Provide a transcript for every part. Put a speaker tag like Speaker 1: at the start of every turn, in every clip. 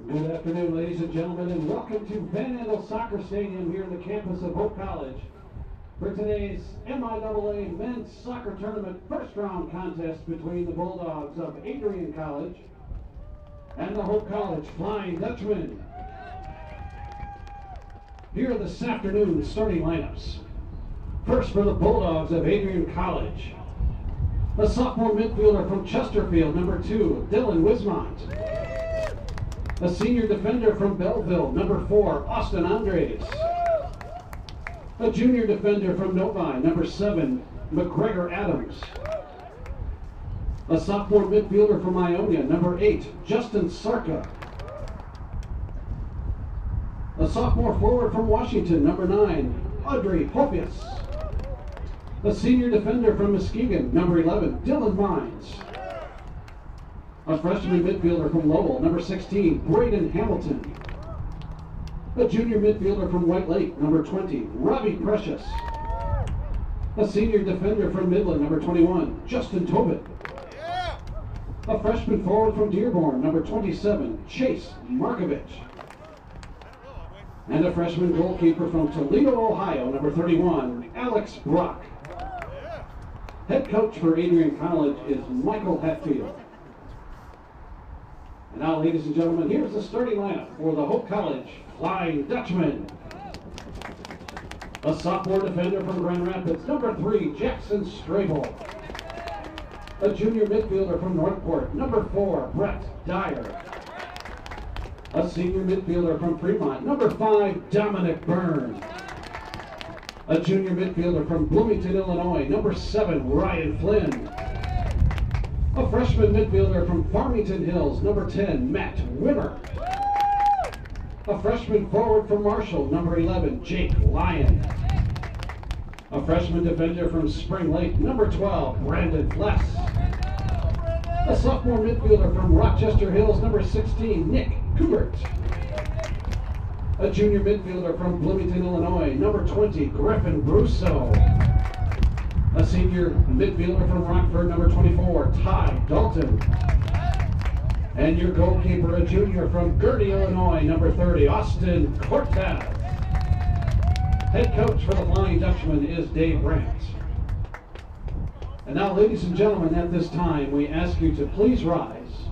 Speaker 1: Good afternoon, ladies and gentlemen, and welcome to Van Andel Soccer Stadium here in the campus of Hope College for today's MIAA Men's Soccer Tournament first round contest between the Bulldogs of Adrian College and the Hope College Flying Dutchmen. Here are this afternoon's starting lineups. First for the Bulldogs of Adrian College, a sophomore midfielder from Chesterfield, number 2, Dylan Wismont. A senior defender from Belleville, number 4, Austin Andres. A junior defender from Novi, number 7, McGregor Adams. A sophomore midfielder from Ionia, number 8, Justin Sarka. A sophomore forward from Washington, number 9, Audrey Hopius. A senior defender from Muskegon, number 11, Dylan Mines. A freshman midfielder from Lowell, number 16, Braden Hamilton. A junior midfielder from White Lake, number 20, Robbie Precious. A senior defender from Midland, number 21, Justin Tobin. A freshman forward from Dearborn, number 27, Chase Markovich. And a freshman goalkeeper from Toledo, Ohio, number 31, Alex Brock. Head coach for Adrian College is Michael Hatfield. And now, ladies and gentlemen, here's the starting lineup for the Hope College Flying Dutchmen. A sophomore defender from Grand Rapids, number 3, Jackson Strable. A junior midfielder from Northport, number 4, Brett Dyer. A senior midfielder from Fremont, number 5, Dominic Byrne. A junior midfielder from Bloomington, Illinois, number 7, Ryan Flynn. A freshman midfielder from Farmington Hills, number 10, Matt Wimmer. A freshman forward from Marshall, number 11, Jake Lyon. A freshman defender from Spring Lake, number 12, Brandon Fless. A sophomore midfielder from Rochester Hills, number 16, Nick Kubert. A junior midfielder from Bloomington, Illinois, number 20, Griffin Brusso. A senior midfielder from Rockford, number 24, Ty Dalton. And your goalkeeper, a junior from Gurney, Illinois, number 30, Austin Cortez. Head coach for the Flying Dutchman is Dave Brandt. And now, ladies and gentlemen, at this time, we ask you to please rise.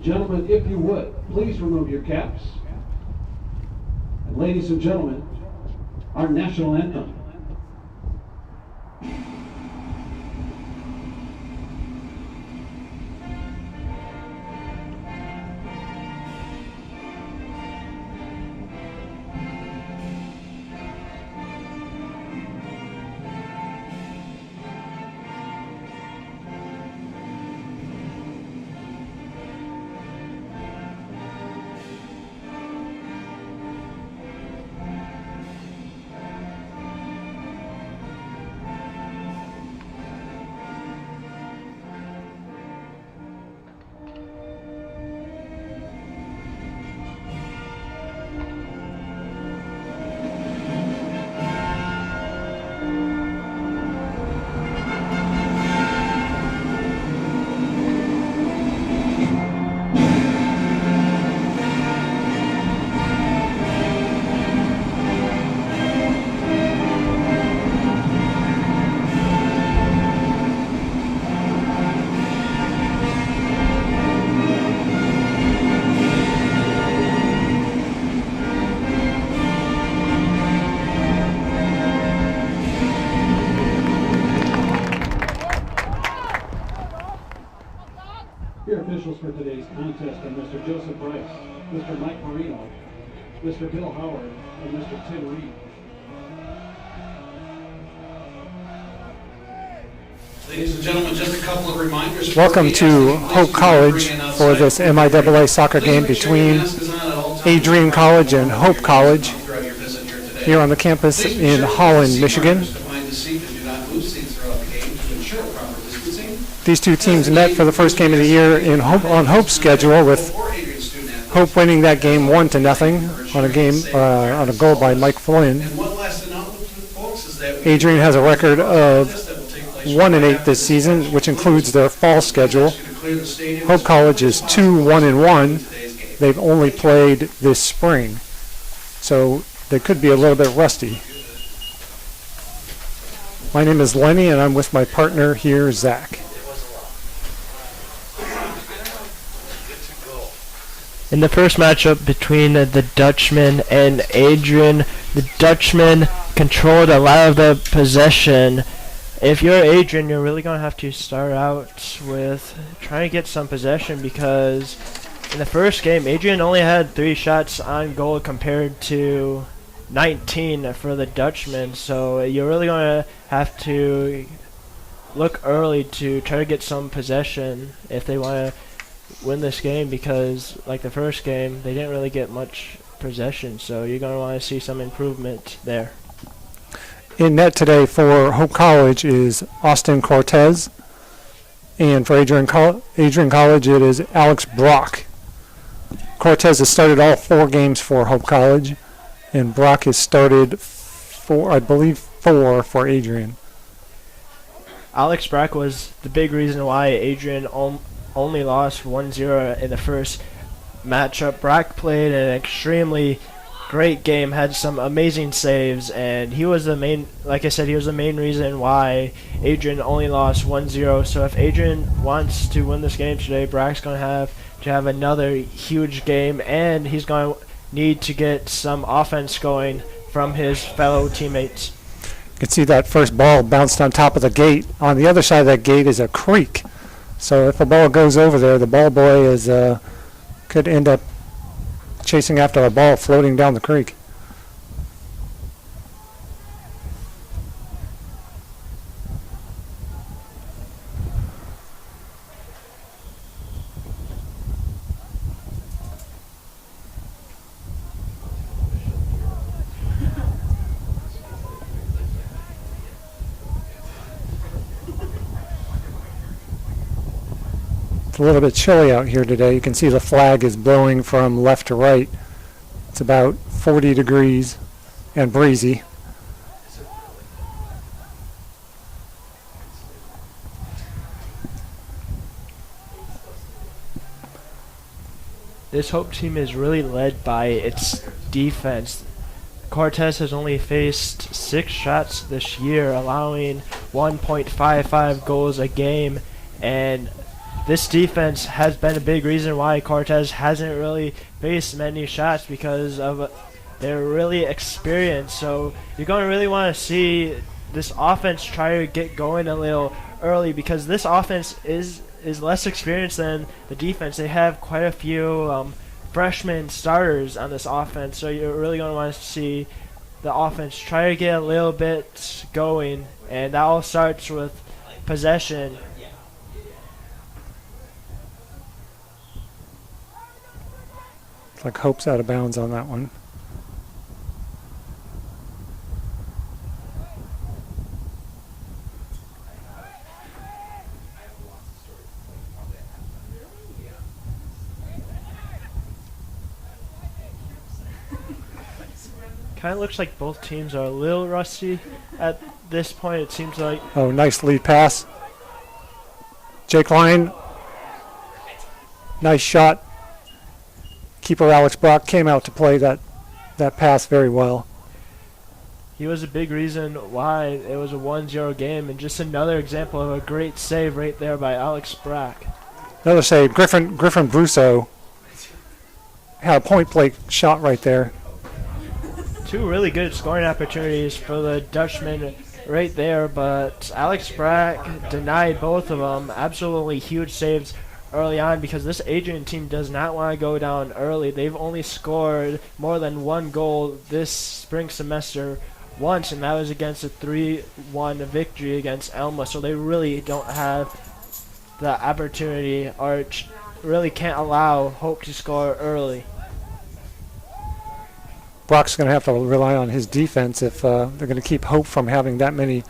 Speaker 1: Gentlemen, if you would, please remove your caps. And ladies and gentlemen, our national anthem. For today's contest are Mr. Joseph Rice, Mr. Mike Marino, Mr. Bill Howard, and Mr. Tim Reed. Ladies and gentlemen, just a couple of reminders.
Speaker 2: Welcome to Hope College for this MIAA soccer game between Adrian College and Hope College here on the campus in Holland, Michigan. These two teams met for the first game of the year on Hope's schedule, with Hope winning that game 1-0 on a goal by Mike Flynn. Adrian has a record of 1-8 this season, which includes their fall schedule. Hope College is 2-1-1. they've only played this spring. So they could be a little bit rusty. My name is Lenny, and I'm with my partner here, Zach.
Speaker 3: In the first matchup between the Dutchman and Adrian, the Dutchman controlled a lot of the possession. If you're Adrian, you're really going to have to start out with trying to get some possession, because in the first game, Adrian only had 3 shots on goal compared to 19 for the Dutchman. So you're really going to have to look early to try to get some possession if they want to win this game, because like the first game, they didn't really get much possession. So you're going to want to see some improvement there.
Speaker 2: In net today for Hope College is Austin Cortez, and for Adrian College it is Alex Brock. Cortez has started all 4 games for Hope College, and Brock has started 4 for Adrian.
Speaker 3: Alex Brock was the big reason why Adrian only lost 1-0 in the first matchup. Brock played an extremely great game, had some amazing saves, and he was the main, like I said, he was the main reason why Adrian only lost 1-0. So if Adrian wants to win this game today, Brock's going to have another huge game, and he's going to need to get some offense going from his fellow teammates.
Speaker 2: You can see that first ball bounced on top of the gate. On the other side of that gate is a creek. So if a ball goes over there, the ball boy could end up chasing after a ball floating down the creek. It's a little bit chilly out here today. You can see the flag is blowing from left to right. It's about 40 degrees and breezy.
Speaker 3: This Hope team is really led by its defense. Cortez has only faced 6 shots this year, allowing 1.55 goals a game, and this defense has been a big reason why Cortez hasn't really faced many shots, because of their really experienced. So you're going to really want to see this offense try to get going a little early, because this offense is less experienced than the defense. They have quite a few freshman starters on this offense, so you're really going to want to see the offense try to get a little bit going, and that all starts with possession.
Speaker 2: Like Hope's out of bounds on that one.
Speaker 3: Kind of looks like both teams are a little rusty at this point. It seems like.
Speaker 2: Oh, nice lead pass. Jake Line. Nice shot. Keeper Alex Brock came out to play that pass very well.
Speaker 3: He was a big reason why it was a 1-0 game, and just another example of a great save right there by Alex Brock.
Speaker 2: Another save. Griffin Brusso had a point blank shot right there.
Speaker 3: 2 really good scoring opportunities for the Dutchman right there, but Alex Brock denied both of them. Absolutely huge saves early on, because this Adrian team does not want to go down early. They've only scored more than 1 goal this spring semester once, and that was against a 3-1 victory against Elma. So they really don't have the opportunity, or really can't allow Hope to score early.
Speaker 2: Brock's going to have to rely on his defense if they're going to keep Hope from having that many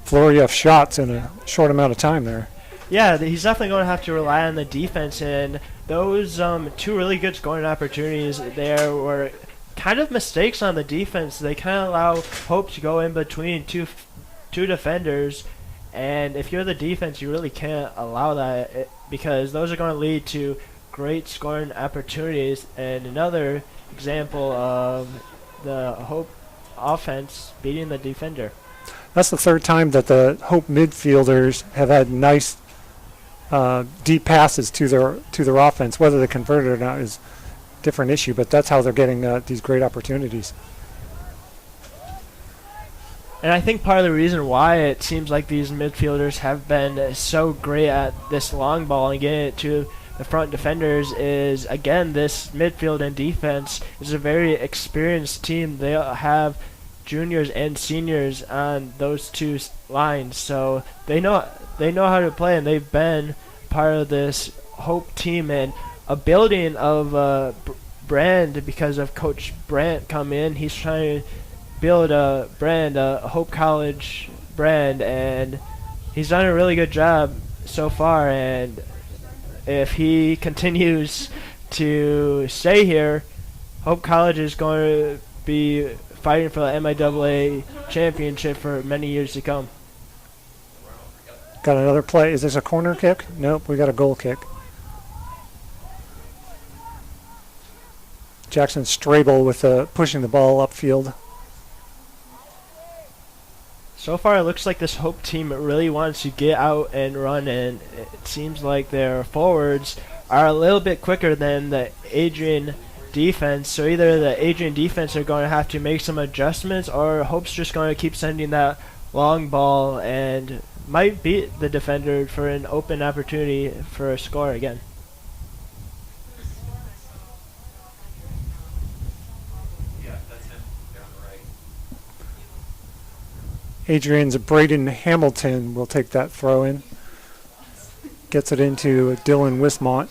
Speaker 2: flurry of shots in a short amount of time there.
Speaker 3: Yeah, he's definitely going to have to rely on the defense, and those 2 really good scoring opportunities there were kind of mistakes on the defense. They kind of allow Hope to go in between two defenders, and if you're the defense, you really can't allow that, because those are going to lead to great scoring opportunities, and another example of the Hope offense beating the defender.
Speaker 2: That's the third time that the Hope midfielders have had nice deep passes to their offense. Whether they convert it or not is a different issue, but that's how they're getting these great opportunities.
Speaker 3: And I think part of the reason why it seems like these midfielders have been so great at this long ball and getting it to the front defenders is, again, this midfield and defense is a very experienced team. They have juniors and seniors on those two lines, so they know how to play, and they've been part of this Hope team and a building of a brand because of Coach Brandt come in. He's trying to build a brand, a Hope College brand, and he's done a really good job so far, and if he continues to stay here, Hope College is going to be fighting for the MIAA championship for many years to come.
Speaker 2: Got another play. Is this a corner kick? Nope, we got a goal kick. Jackson Strable with pushing the ball upfield.
Speaker 3: So far, it looks like this Hope team really wants to get out and run, and it seems like their forwards are a little bit quicker than the Adrian defense. So either the Adrian defense are going to have to make some adjustments, or Hope's just going to keep sending that long ball and might beat the defender for an open opportunity for a score again.
Speaker 2: Adrian's Braden Hamilton will take that throw in. Gets it into Dylan Wismont.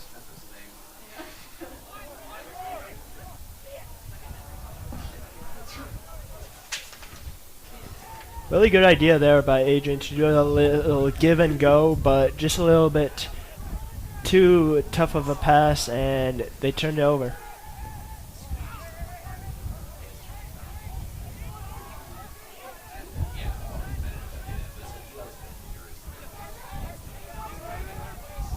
Speaker 3: Really good idea there by Adrian to do a little give and go, but just a little bit too tough of a pass, and they turned it over.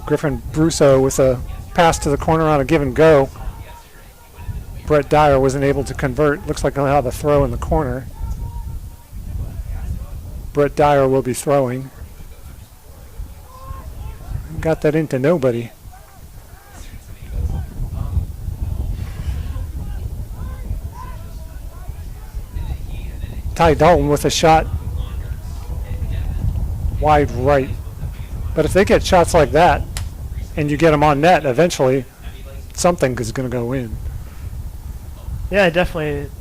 Speaker 2: Griffin Brusso with a pass to the corner on a give and go. Brett Dyer wasn't able to convert. Looks like he'll have a throw in the corner. Brett Dyer will be throwing. Got that into nobody. Ty Dalton with a shot wide right. But if they get shots like that and you get them on net, eventually something is going to go in.
Speaker 3: Yeah, definitely.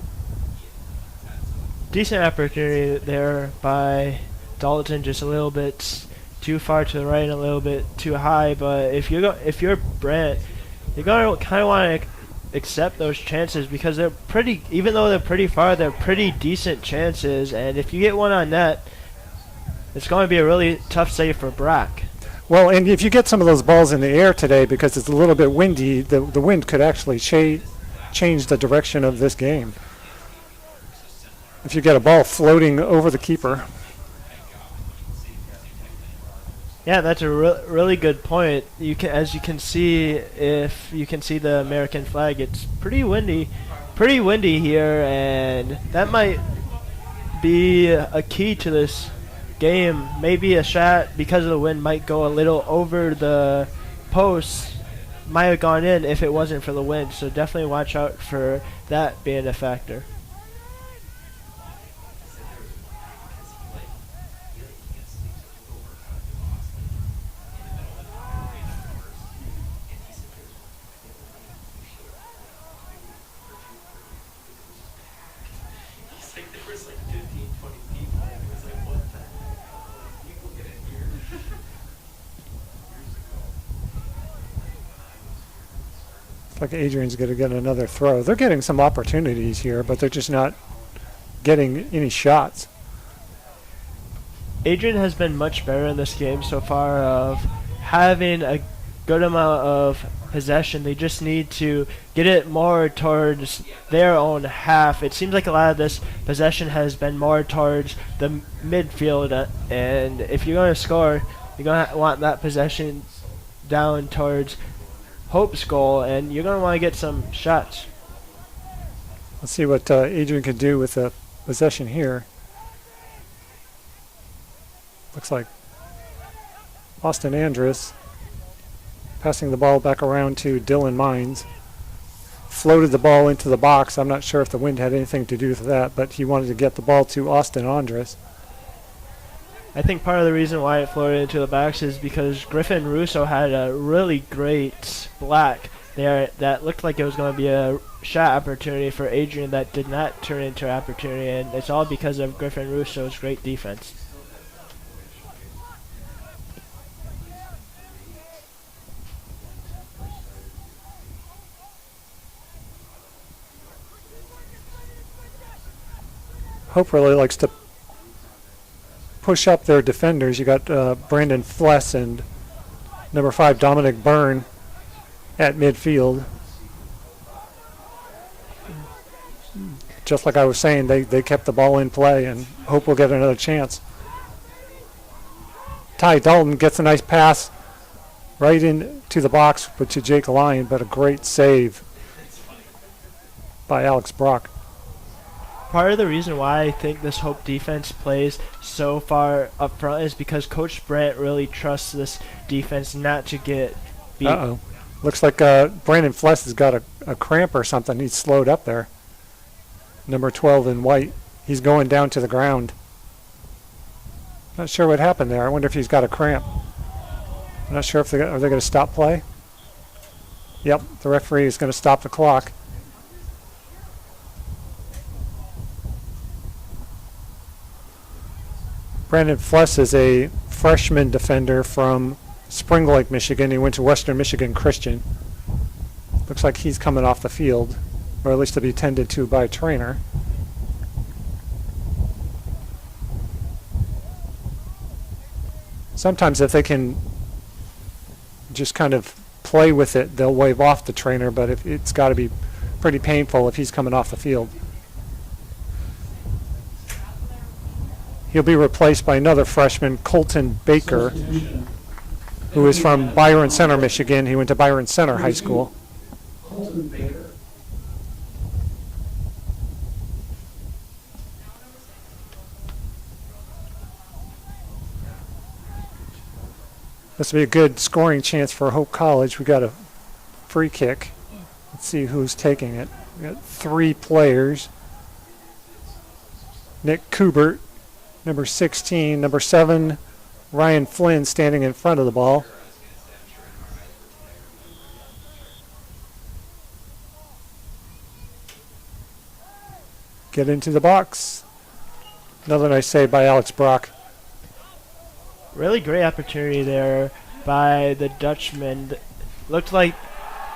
Speaker 3: Decent opportunity there by Dalton, just a little bit too far to the right and a little bit too high. But if you're Brent, you're gonna kind of want to accept those chances because they're pretty. Even though they're pretty far, they're pretty decent chances. And if you get one on net, it's going to be a really tough save for Brock.
Speaker 2: Well, and if you get some of those balls in the air today, because it's a little bit windy, the wind could actually change the direction of this game. If you get a ball floating over the keeper.
Speaker 3: Yeah, that's a really good point. As you can see, if you can see the American flag, it's pretty windy here, and that might be a key to this game. Maybe a shot because of the wind might go a little over the post. Might have gone in if it wasn't for the wind. So definitely watch out for that being a factor.
Speaker 2: Like Adrian's going to get another throw. They're getting some opportunities here, but they're just not getting any shots.
Speaker 3: Adrian has been much better in this game so far of having a good amount of possession. They just need to get it more towards their own half. It seems like a lot of this possession has been more towards the midfield, and if you're going to score, you're going to want that possession down towards Hope's goal, and you're going to want to get some shots.
Speaker 2: Let's see what Adrian can do with the possession here. Looks like Austin Andrus passing the ball back around to Dylan Mines. Floated the ball into the box. I'm not sure if the wind had anything to do with that, but he wanted to get the ball to Austin Andrus.
Speaker 3: I think part of the reason why it floated into the box is because Griffin Russo had a really great block there that looked like it was going to be a shot opportunity for Adrian that did not turn into an opportunity, and it's all because of Griffin Russo's great defense.
Speaker 2: Hope really likes to push up their defenders. You got Brandon Fless and number 5 Dominic Byrne at midfield. Just like I was saying, they kept the ball in play, and Hope will get another chance. Ty Dalton gets a nice pass right into the box to Jake Lyon, but a great save by Alex Brock.
Speaker 3: Part of the reason why I think this Hope defense plays so far up front is because Coach Brandt really trusts this defense not to get beat.
Speaker 2: Uh-oh. Looks like Brandon Fless has got a cramp or something. He's slowed up there. Number 12 in white. He's going down to the ground. Not sure what happened there. I wonder if he's got a cramp. I'm not sure if are they going to stop play. Yep, the referee is going to stop the clock. Brandon Fless is a freshman defender from Spring Lake, Michigan. He went to Western Michigan Christian. Looks like he's coming off the field, or at least to be tended to by a trainer. Sometimes if they can just kind of play with it, they'll wave off the trainer, but it's got to be pretty painful if he's coming off the field. He'll be replaced by another freshman, Colton Baker, who is from Byron Center, Michigan. He went to Byron Center High School.
Speaker 1: Colton Baker.
Speaker 2: This will be a good scoring chance for Hope College. We got a free kick. Let's see who's taking it. We got 3 players. Nick Kubert, number 16, number 7, Ryan Flynn standing in front of the ball. Get into the box. Another nice save by Alex Brock.
Speaker 3: Really great opportunity there by the Dutchman. Looked like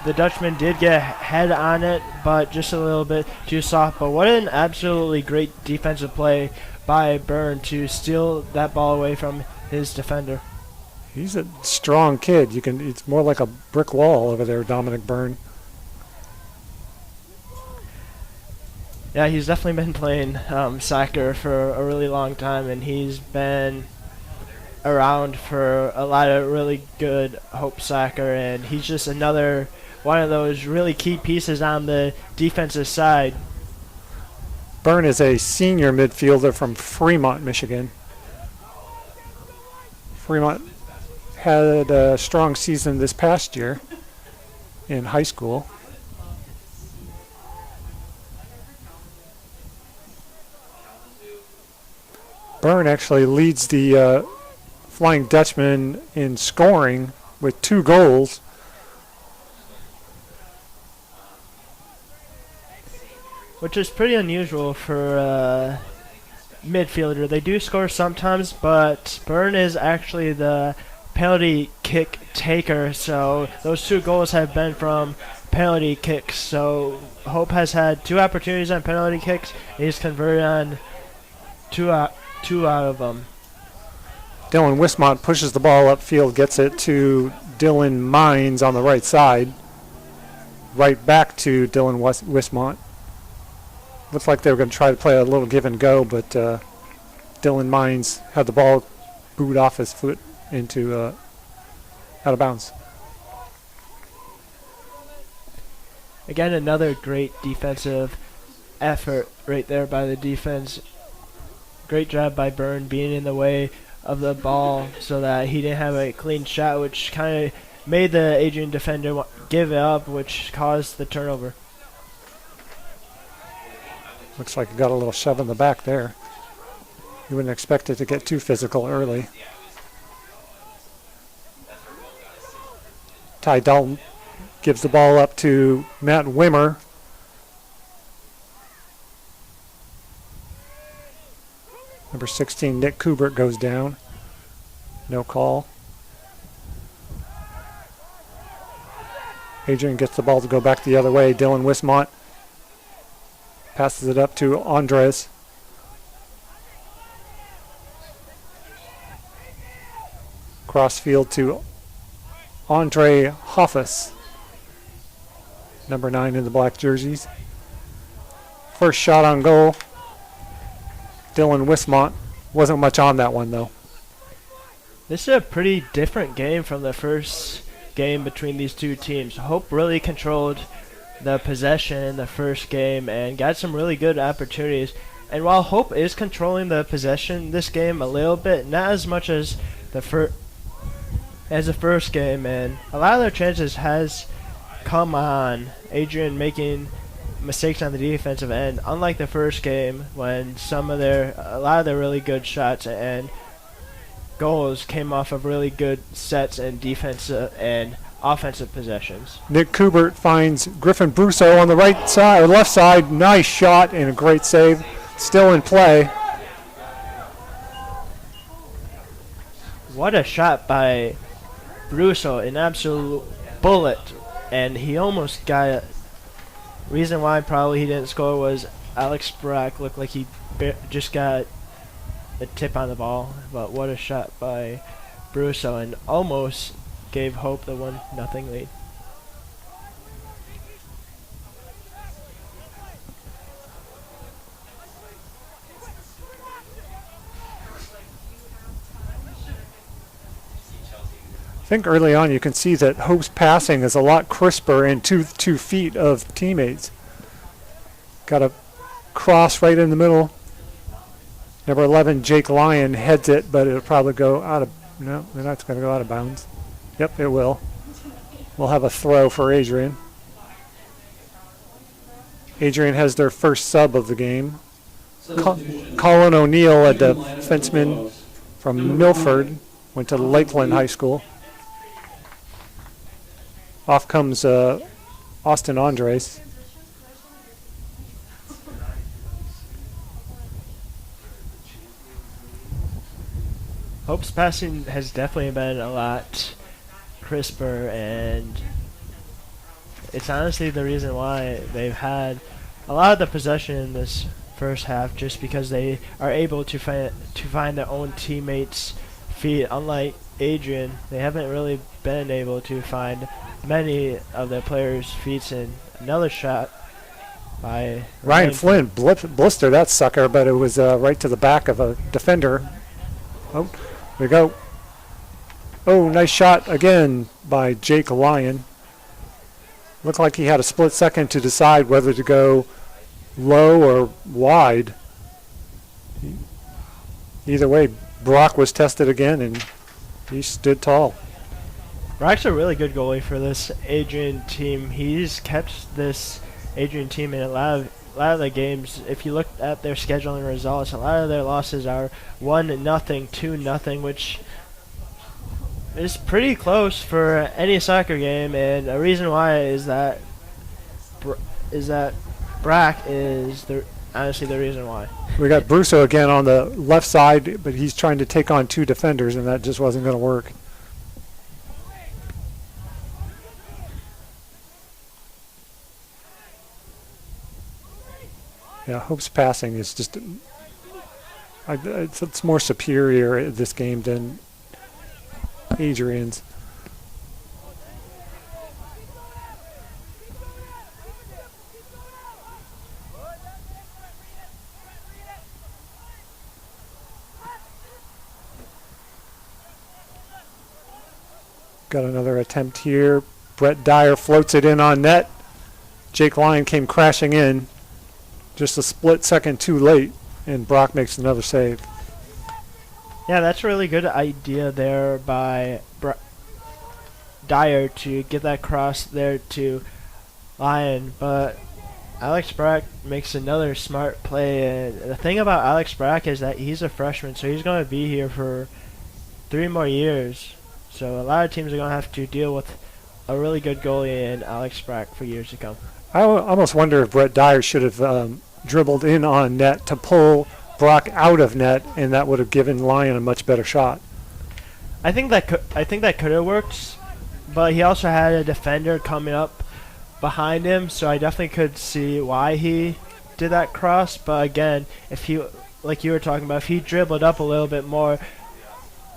Speaker 3: the Dutchman did get a head on it, but just a little bit too soft. But what an absolutely great defensive play by Byrne to steal that ball away from his defender.
Speaker 2: He's a strong kid. It's more like a brick wall over there, Dominic Byrne.
Speaker 3: Yeah, he's definitely been playing soccer for a really long time, and he's been around for a lot of really good Hope soccer, and he's just another one of those really key pieces on the defensive side.
Speaker 2: Byrne is a senior midfielder from Fremont, Michigan. Fremont had a strong season this past year in high school. Byrne actually leads the Flying Dutchman in scoring with 2 goals.
Speaker 3: Which is pretty unusual for a midfielder. They do score sometimes, but Byrne is actually the penalty kick taker, so those 2 goals have been from penalty kicks. So Hope has had 2 opportunities on penalty kicks, and he's converted on two out of them.
Speaker 2: Dylan Wismont pushes the ball upfield, gets it to Dylan Mines on the right side. Right back to Dylan Wismont. Looks like they were going to try to play a little give and go, but Dylan Mines had the ball booed off his foot into out of bounds.
Speaker 3: Again, another great defensive effort right there by the defense. Great job by Byrne being in the way of the ball so that he didn't have a clean shot, which kind of made the Adrian defender give it up, which caused the turnover.
Speaker 2: Looks like he got a little shove in the back there. You wouldn't expect it to get too physical early. Ty Dalton gives the ball up to Matt Wimmer. Number 16, Nick Kubert, goes down. No call. Adrian gets the ball to go back the other way. Dylan Wismont passes it up to Andres. Crossfield to Andre Hoffus, number 9 in the black jerseys. First shot on goal. Dylan Wismont. Wasn't much on that one, though.
Speaker 3: This is a pretty different game from the first game between these two teams. Hope really controlled the possession in the first game and got some really good opportunities. And while Hope is controlling the possession this game a little bit, not as much as the first game, and a lot of their chances has come on Adrian making mistakes on the defensive end, unlike the first game when a lot of their really good shots and goals came off of really good sets and defensive and offensive possessions.
Speaker 2: Nick Kubert finds Griffin Brousseau on the right side, or left side. Nice shot and a great save. Still in play.
Speaker 3: What a shot by Brousseau, an absolute bullet, and he almost got it. Reason why probably he didn't score was Alex Brock looked like he just got a tip on the ball, but what a shot by Brousseau, and almost gave Hope the 1-0 lead.
Speaker 2: I think early on you can see that Hope's passing is a lot crisper in 2 feet of teammates. Got a cross right in the middle. Number 11, Jake Lyon, heads it, but it'll probably go out of, no, that's going to go out of bounds. Yep, it will. We'll have a throw for Adrian. Adrian has their first sub of the game. Colin O'Neill, a defenseman from Milford, went to Lakeland High School. Off comes Austin Andres.
Speaker 3: Hope's passing has definitely been a lot crisper, and it's honestly the reason why they've had a lot of the possession in this first half, just because they are able to find their own teammates' feet. Unlike Adrian, they haven't really been able to find many of their players' feet. In another shot by
Speaker 2: Ryan Flynn blistered that sucker, but it was right to the back of a defender. Oh, there we go. Oh, nice shot again by Jake Lyon. Looked like he had a split second to decide whether to go low or wide. Either way, Brock was tested again, and he stood tall.
Speaker 3: Brock's a really good goalie for this Adrian team. He's kept this Adrian team in a lot of the games. If you look at their scheduling results, a lot of their losses are 1-0, 2-0, which is pretty close for any soccer game. And a reason why is that Brock is honestly the reason why.
Speaker 2: We got Brousseau again on the left side, but he's trying to take on 2 defenders, and that just wasn't going to work. Yeah, Hope's passing is just it's more superior at this game than Adrian's. Got another attempt here. Brett Dyer floats it in on net. Jake Lyon came crashing in just a split second too late, and Brock makes another save.
Speaker 3: Yeah, that's a really good idea there by Dyer to get that cross there to Lyon, but Alex Brock makes another smart play. And the thing about Alex Brock is that he's a freshman, so he's going to be here for 3 more years. So a lot of teams are going to have to deal with a really good goalie in Alex Brock for years to come.
Speaker 2: I almost wonder if Brett Dyer should have dribbled in on net to pull Brock out of net, and that would have given Lyon a much better shot.
Speaker 3: I think that could have worked, but he also had a defender coming up behind him, so I definitely could see why he did that cross. But again, if he, like you were talking about, if he dribbled up a little bit more,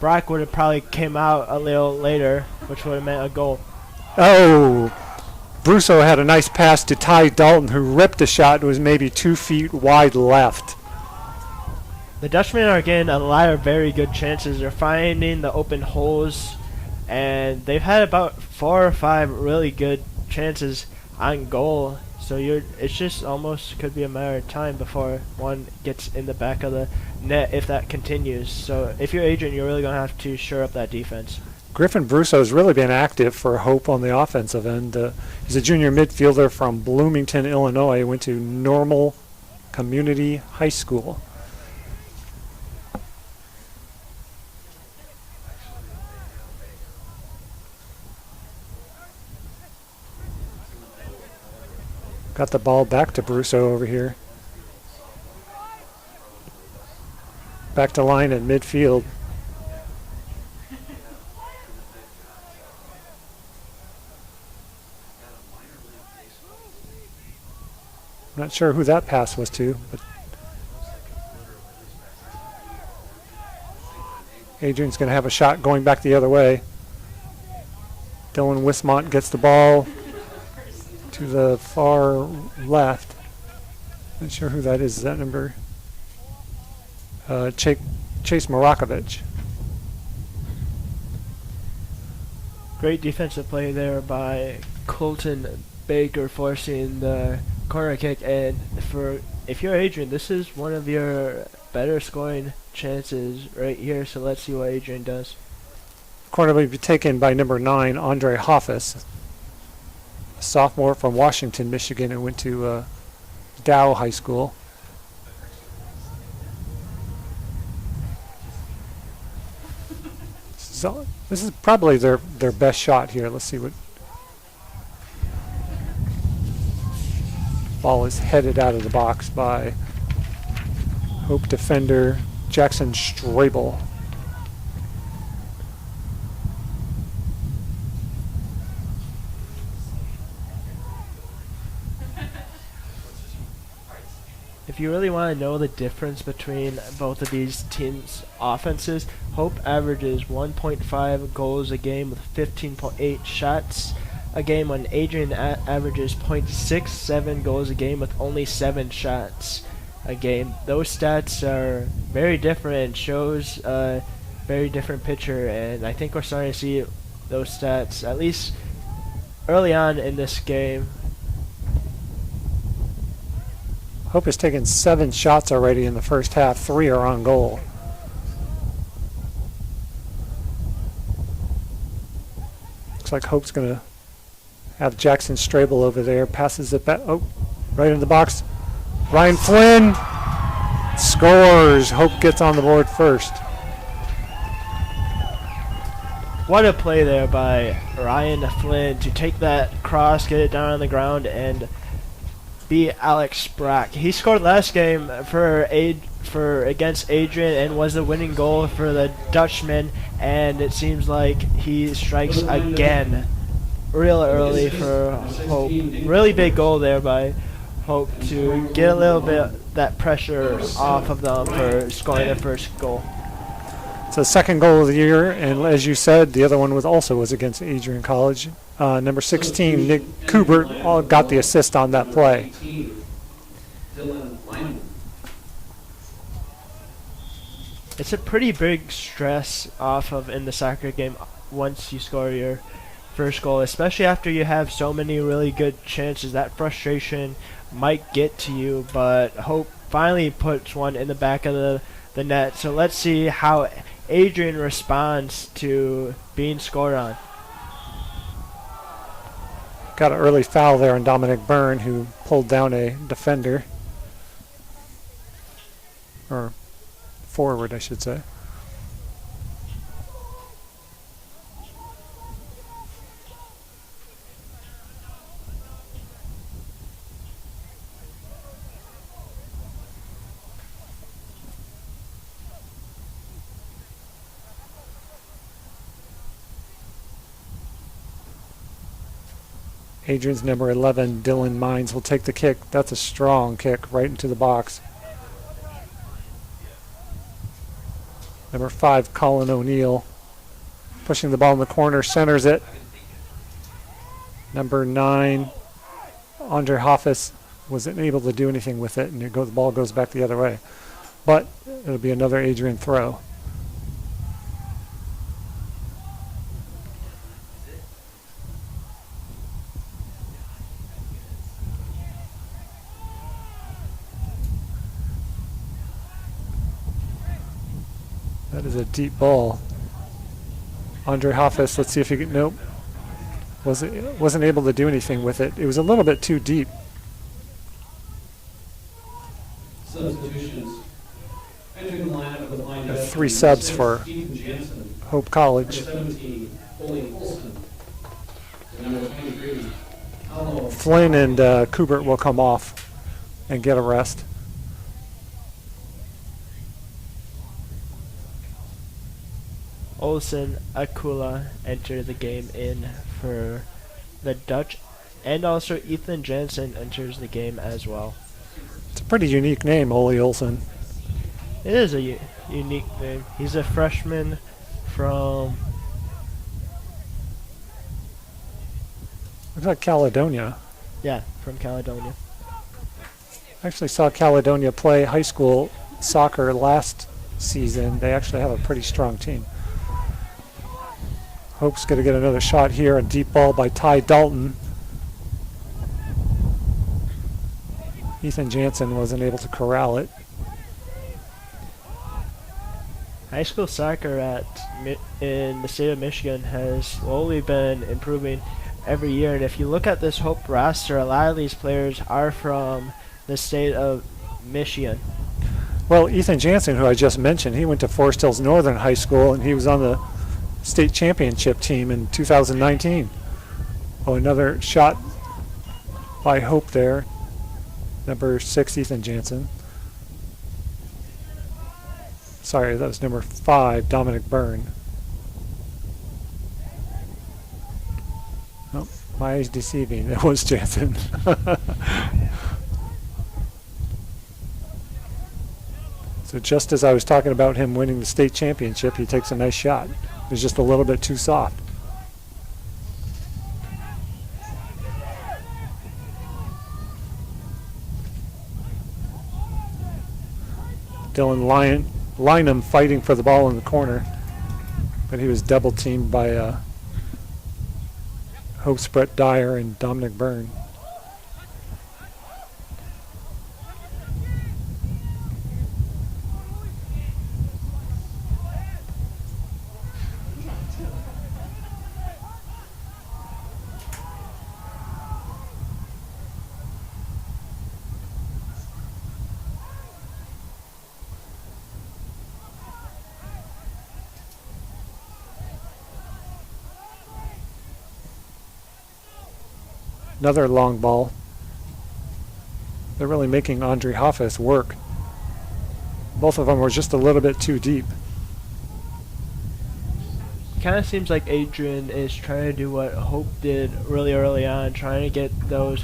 Speaker 3: Brock would have probably came out a little later, which would have meant a goal.
Speaker 2: Oh, Brousseau had a nice pass to Ty Dalton, who ripped the shot and was maybe 2 feet wide left.
Speaker 3: The Dutchmen are getting a lot of very good chances. They're finding the open holes, and they've had about 4 or 5 really good chances on goal. So it's just almost could be a matter of time before one gets in the back of the net if that continues. So if you're Adrian, you're really going to have to shore up that defense.
Speaker 2: Griffin Brousseau has really been active for Hope on the offensive end. He's a junior midfielder from Bloomington, Illinois. Went to Normal Community High School. Got the ball back to Brousseau over here. Back to line at midfield. I'm not sure who that pass was to, but Adrian's going to have a shot going back the other way. Dylan Wismont gets the ball to the far left. Not sure who that is. Is that number? Chase Morakovich.
Speaker 3: Great defensive play there by Colton Baker, forcing the corner kick. And if you're Adrian, this is one of your better scoring chances right here. So let's see what Adrian does.
Speaker 2: Corner will be taken by number 9, Andre Hoffus, a sophomore from Washington, Michigan, and went to Dow High School. So this is probably their best shot here. Let's see what. Ball is headed out of the box by Hope defender Jackson Strabel.
Speaker 3: If you really want to know the difference between both of these teams' offenses, Hope averages 1.5 goals a game with 15.8 shots a game, when Adrian averages 0.67 goals a game with only 7 shots a game. Those stats are very different and shows a very different picture, and I think we're starting to see those stats at least early on in this game.
Speaker 2: Hope has taken 7 shots already in the first half. 3 are on goal. Looks like Hope's going to have Jackson Strabel over there. Passes it back. Oh, right in the box. Ryan Flynn scores. Hope gets on the board first.
Speaker 3: What a play there by Ryan Flynn to take that cross, get it down on the ground, and beat Alex Brock. He scored last game for against Adrian and was the winning goal for the Dutchman, and it seems like he strikes again real early for Hope. Really big goal there by Hope to get a little bit that pressure off of them for scoring their first goal.
Speaker 2: It's the second goal of the year, and as you said, the other one was against Adrian College. Number 16, Nick Kubert, got the assist on that play.
Speaker 3: It's a pretty big stress off of in the soccer game once you score your first goal, especially after you have so many really good chances. That frustration might get to you, but Hope finally puts one in the back of the net. So let's see how Adrian responds to being scored on.
Speaker 2: Got an early foul there on Dominic Byrne, who pulled down a defender. Or forward, I should say. Adrian's number 11, Dylan Mines, will take the kick. That's a strong kick right into the box. Number 5, Colin O'Neill, pushing the ball in the corner, centers it. Number 9, Andre Hoffus, wasn't able to do anything with it, and the ball goes back the other way. But it'll be another Adrian throw. That is a deep ball. Andre Hoffus, let's see if he can, nope. Wasn't able to do anything with it. It was a little bit too deep.
Speaker 1: Substitutions. Entering the lineup with line
Speaker 2: 3 subs for
Speaker 1: Ethan Jansen,
Speaker 2: Hope College.
Speaker 1: number 17, Ollie Olson, and number 23, Allo.
Speaker 2: Flynn and Kubert will come off and get a rest.
Speaker 3: Olsen Akula enter the game in for the Dutch, and also Ethan Jansen enters the game as well.
Speaker 2: It's a pretty unique name, Ole Olsen.
Speaker 3: It is a unique name. He's a freshman from
Speaker 2: Looks like Caledonia.
Speaker 3: from Caledonia.
Speaker 2: I actually saw Caledonia play high school soccer last season. They actually have a pretty strong team. Hope's going to get another shot here. A deep ball by Ty Dalton. Ethan Jansen wasn't able to corral it.
Speaker 3: High school soccer in the state of Michigan has slowly been improving every year, and if you look at this Hope roster, a lot of these players are from the state of Michigan.
Speaker 2: Well, Ethan Jansen, who I just mentioned, he went to Forest Hills Northern High School, and he was on the state championship team in 2019. Oh, another shot by Hope there. Number 6, Ethan Jansen. Sorry, that was number 5, Dominic Byrne. Oh, my eyes deceiving. That was Jansen. So just as I was talking about him winning the state championship, he takes a nice shot. It was just a little bit too soft. Dylan Lynham fighting for the ball in the corner, but he was double teamed by Hope's Brett Dyer and Dominic Byrne. Another long ball. They're really making Andre Hoffus work. Both of them were just a little bit too deep.
Speaker 3: Kind of seems like Adrian is trying to do what Hope did really early on, trying to get those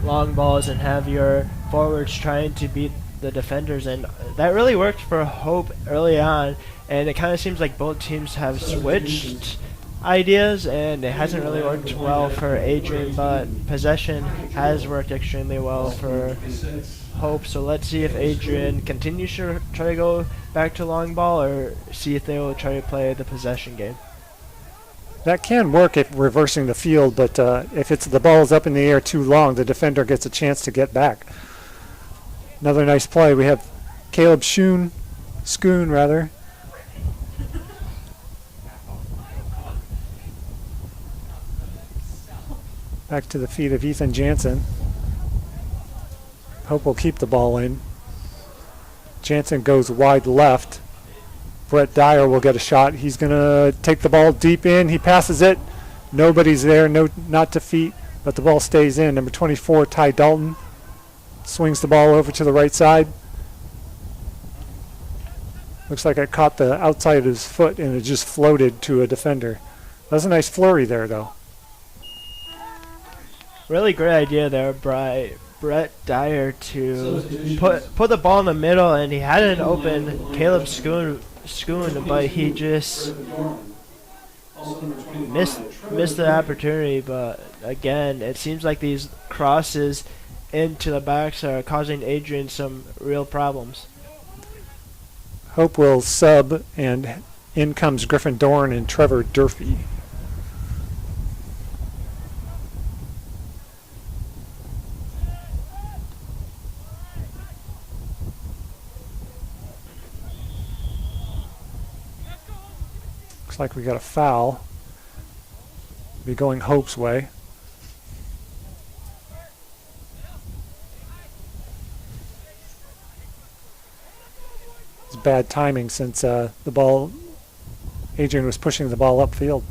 Speaker 3: long balls and have your forwards trying to beat the defenders, and that really worked for Hope early on, and it kind of seems like both teams have switched ideas, and it hasn't really worked well for Adrian, but possession has worked extremely well for Hope. So let's see if Adrian continues to try to go back to long ball, or see if they will try to play the possession game.
Speaker 2: That can work if reversing the field, but if the ball is up in the air too long, the defender gets a chance to get back. Another nice play. We have Caleb Schoon, back to the feet of Ethan Jansen. Hope will keep the ball in. Jansen goes wide left. Brett Dyer will get a shot. He's going to take the ball deep in. He passes it. Nobody's there, not to feet, but the ball stays in. Number 24, Ty Dalton, swings the ball over to the right side. Looks like it caught the outside of his foot and it just floated to a defender. That was a nice flurry there, though.
Speaker 3: Really great idea there by Brett Dyer to put the ball in the middle, and he had an open Caleb Schoon, but he just missed the opportunity. But again, it seems like these crosses into the backs are causing Adrian some real problems.
Speaker 2: Hope will sub, and in comes Griffin Dorn and Trevor Durfee. Looks like we got a foul. Be going Hope's way. It's bad timing since Adrian was pushing the ball upfield.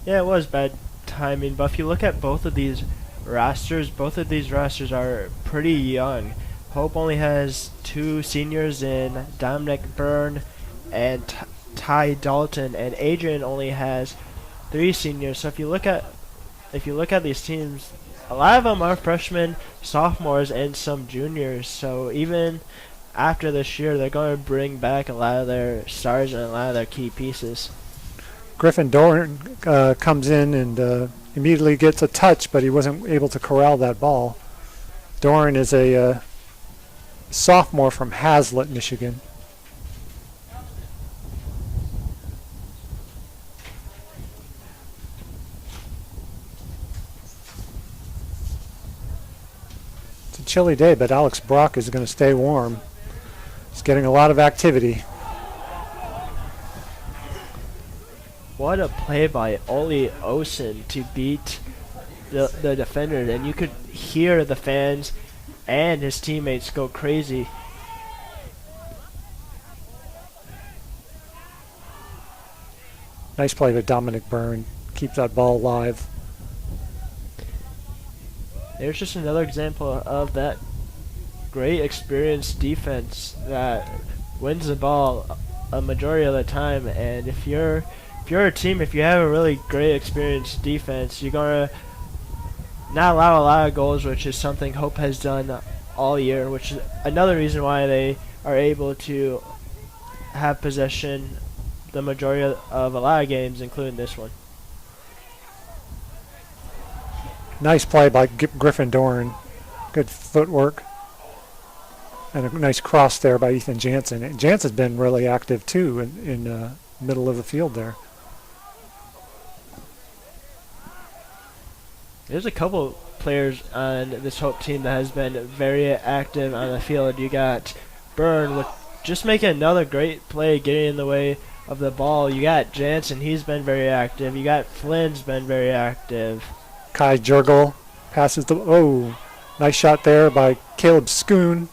Speaker 3: Yeah, it was bad timing, but if you look at both of these rosters are pretty young. Hope only has 2 seniors in Dominic Byrne and Ty Dalton, and Adrian only has 3 seniors. So if you look at these teams, a lot of them are freshmen, sophomores, and some juniors. So even after this year, they're going to bring back a lot of their stars and a lot of their key pieces.
Speaker 2: Griffin Dorn comes in and immediately gets a touch, but he wasn't able to corral that ball. Dorn is a sophomore from Hazlet, Michigan. It's a chilly day, but Alex Brock is going to stay warm. He's getting a lot of activity.
Speaker 3: What a play by Oli Osen to beat the defender, and you could hear the fans and his teammates go crazy.
Speaker 2: Nice play by Dominic Byrne. Keep that ball alive.
Speaker 3: There's just another example of that great experienced defense that wins the ball a majority of the time. And if you're a team, if you have a really great experienced defense, you're gonna not allow a lot of goals, which is something Hope has done all year, which is another reason why they are able to have possession the majority of a lot of games, including this one.
Speaker 2: Nice play by Griffin Dorn. Good footwork. And a nice cross there by Ethan Jansen. And Jansen's been really active too in the middle of the field there.
Speaker 3: There's a couple players on this Hope team that has been very active on the field. You got Byrne with just making another great play, getting in the way of the ball. You got Jansen, he's been very active. You got Flynn's been very active.
Speaker 2: Kai Jurgel passes nice shot there by Caleb Schoon.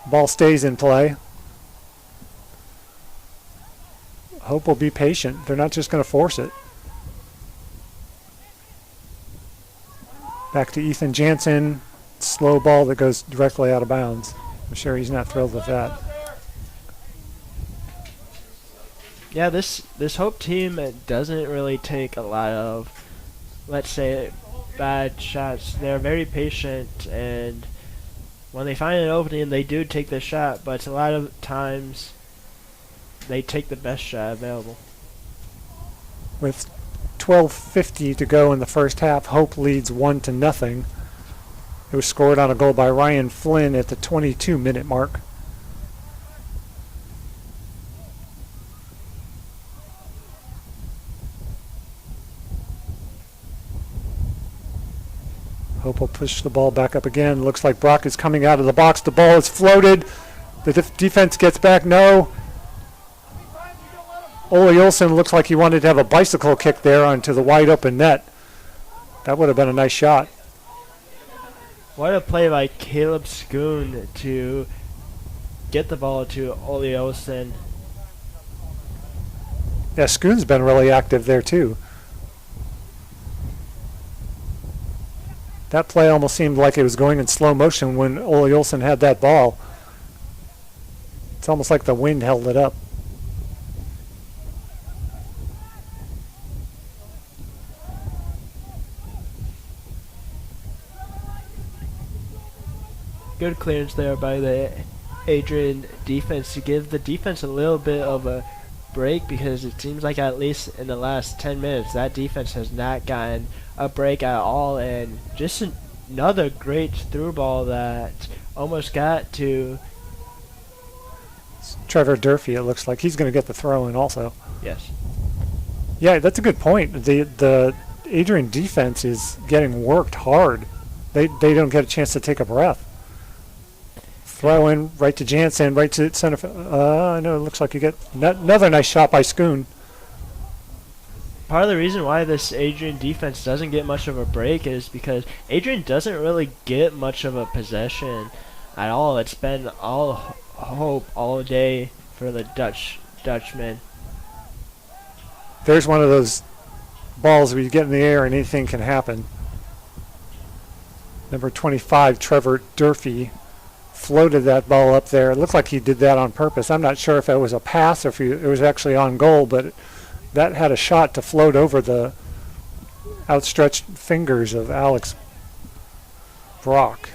Speaker 2: Ball stays in play. Hope will be patient. They're not just going to force it. Back to Ethan Jansen. Slow ball that goes directly out of bounds. I'm sure he's not thrilled with that.
Speaker 3: Yeah, this Hope team doesn't really take a lot of, let's say, bad shots. They're very patient, and when they find an opening, they do take the shot, but a lot of times they take the best shot available.
Speaker 2: With 12:50 to go in the first half, Hope leads 1-0. It was scored on a goal by Ryan Flynn at the 22-minute mark. will push the ball back up again. Looks like Brock is coming out of the box. The ball is floated. The defense gets back. No. Ole Olsen looks like he wanted to have a bicycle kick there onto the wide open net. That would have been a nice shot.
Speaker 3: What a play by Caleb Schoon to get the ball to Ole Olsen.
Speaker 2: Yeah, Schoon's been really active there too. That play almost seemed like it was going in slow motion when Ole Olsen had that ball. It's almost like the wind held it up.
Speaker 3: Good clearance there by the Adrian defense to give the defense a little bit of a break, because it seems like at least in the last 10 minutes that defense has not gotten a break at all, and just another great through ball that almost got to
Speaker 2: Trevor Durfee. It looks like he's going to get the throw in also.
Speaker 3: Yes.
Speaker 2: Yeah, that's a good point. The Adrian defense is getting worked hard. They don't get a chance to take a breath. Throw in right to Jansen, right to center. I know it looks like you get another nice shot by Schoon.
Speaker 3: Part of the reason why this Adrian defense doesn't get much of a break is because Adrian doesn't really get much of a possession at all. It's been all hope all day for the Dutchman.
Speaker 2: There's one of those balls where you get in the air and anything can happen. Number 25, Trevor Durfee, floated that ball up there. It looked like he did that on purpose. I'm not sure if it was a pass or if it was actually on goal, but that had a shot to float over the outstretched fingers of Alex Brock.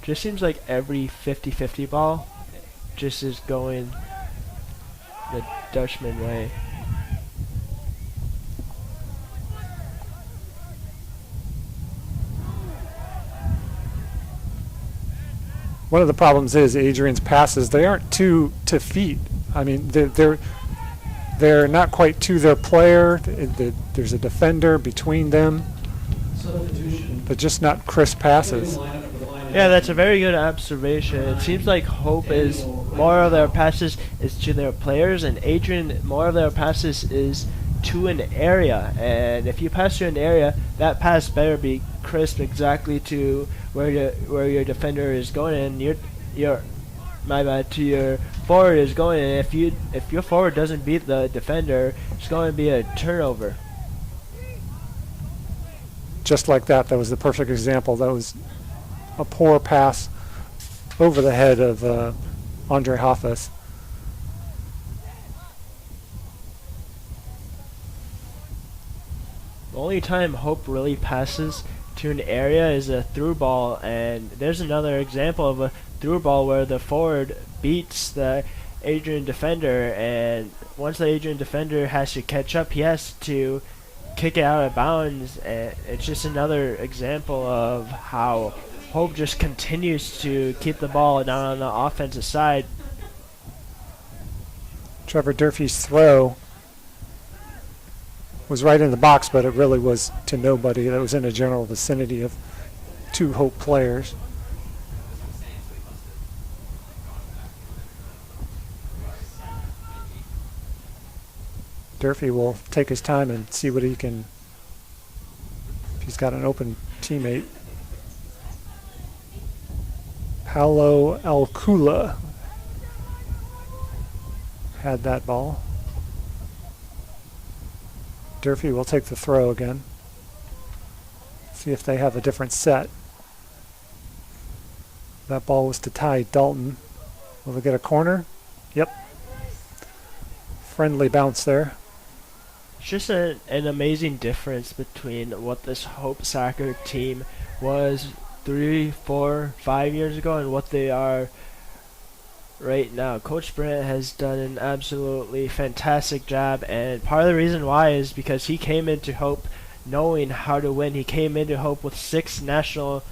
Speaker 3: Just seems like every 50-50 ball just is going the Dutchman way.
Speaker 2: One of the problems is Adrian's passes, they aren't to feet. I mean, they're not quite to their player. There's a defender between them. But just not crisp passes.
Speaker 3: Yeah, that's a very good observation. It seems like Hope is more of their passes is to their players, and Adrian more of their passes is to an area. And if you pass to an area, that pass better be crisp exactly to where your defender is going, and your forward is going. And if your forward doesn't beat the defender, it's going to be a turnover.
Speaker 2: Just like that was the perfect example. That was a poor pass over the head of Andre Hoffes.
Speaker 3: The only time Hope really passes to an area is a through ball, and there's another example of a through ball where the forward beats the Adrian defender, and once the Adrian defender has to catch up, he has to kick it out of bounds, and it's just another example of how Hope just continues to keep the ball down on the offensive side.
Speaker 2: Trevor Durfee's throw was right in the box, but it really was to nobody. That was in a general vicinity of two Hope players. Durfee will take his time and see what he can, if he's got an open teammate. Paulo Alcula had that ball. Durfee will take the throw again. See if they have a different set. That ball was to Ty Dalton. Will they get a corner? Yep. Friendly bounce there.
Speaker 3: It's just an amazing difference between what this Hope soccer team was 3, 4, 5 years ago and what they are right now. Coach Brandt has done an absolutely fantastic job, and part of the reason why is because he came into Hope knowing how to win. He came into Hope with 6 national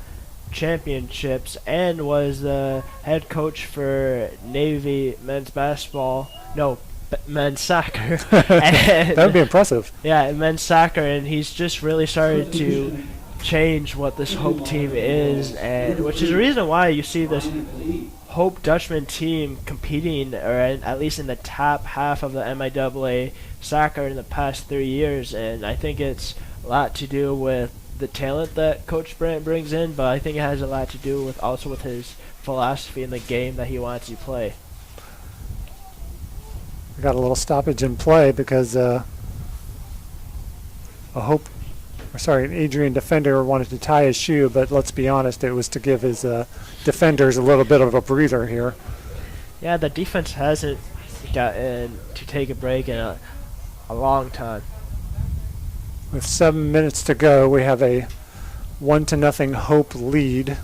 Speaker 3: championships and was the head coach for Navy men's basketball. No, men's soccer.
Speaker 2: That would be impressive.
Speaker 3: Yeah, in men's soccer, and he's just really started to change what this Hope team is, and which is the reason why you see this Hope Dutchman team competing, or at least in the top half of the MIAA soccer in the past 3 years. And I think it's a lot to do with the talent that Coach Brandt brings in, but I think it has a lot to do with also with his philosophy in the game that he wants to play.
Speaker 2: We got a little stoppage in play because an Adrian defender wanted to tie his shoe, but let's be honest, it was to give his defenders a little bit of a breather here.
Speaker 3: Yeah, the defense hasn't gotten to take a break in a long time.
Speaker 2: With 7 minutes to go, we have a 1-0 Hope lead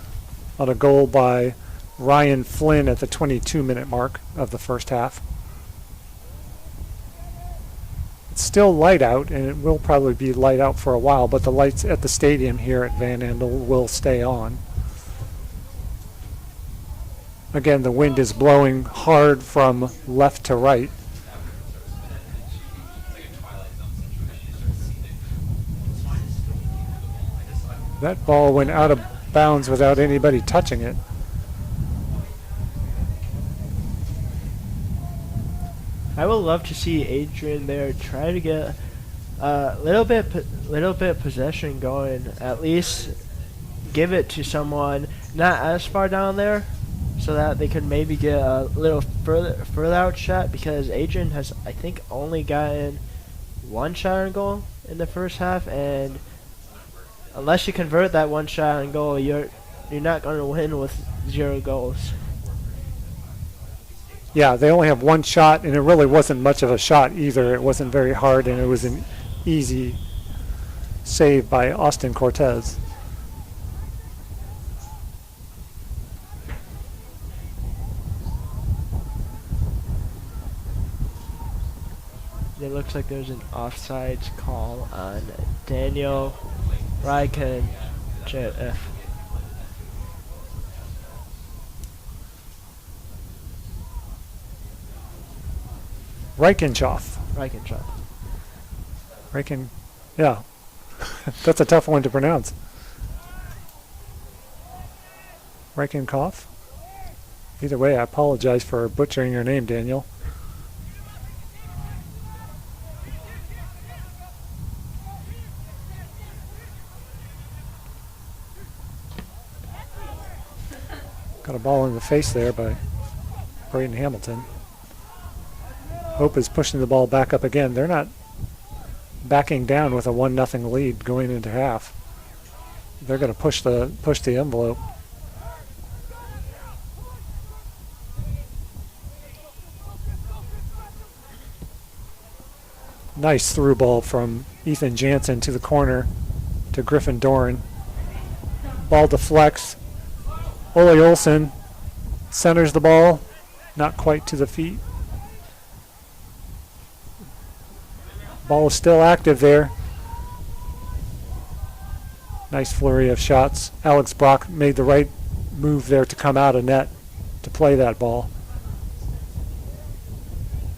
Speaker 2: on a goal by Ryan Flynn at the 22-minute mark of the first half. It's still light out, and it will probably be light out for a while, but the lights at the stadium here at Van Andel will stay on. Again, the wind is blowing hard from left to right. That ball went out of bounds without anybody touching it.
Speaker 3: I would love to see Adrian there try to get a little bit possession going. At least give it to someone not as far down there, so that they could maybe get a little further out shot. Because Adrian has, I think, only gotten one shot on goal in the first half, and unless you convert that one shot on goal, you're not going to win with 0 goals.
Speaker 2: Yeah, they only have one shot, and it really wasn't much of a shot either. It wasn't very hard, and it was an easy save by Austin Cortez.
Speaker 3: It looks like there's an offsides call on Daniel Ryken.
Speaker 2: Reichenchoff. Yeah. That's a tough one to pronounce. Reichenchoff? Either way, I apologize for butchering your name, Daniel. Got a ball in the face there by Braden Hamilton. Hope is pushing the ball back up again. They're not backing down with a 1-0 lead going into half. They're going to push the envelope. Nice through ball from Ethan Jansen to the corner to Griffin Doran. Ball deflects. Ole Olsen centers the ball, not quite to the feet. Ball is still active there. Nice flurry of shots. Alex Brock made the right move there to come out of net to play that ball.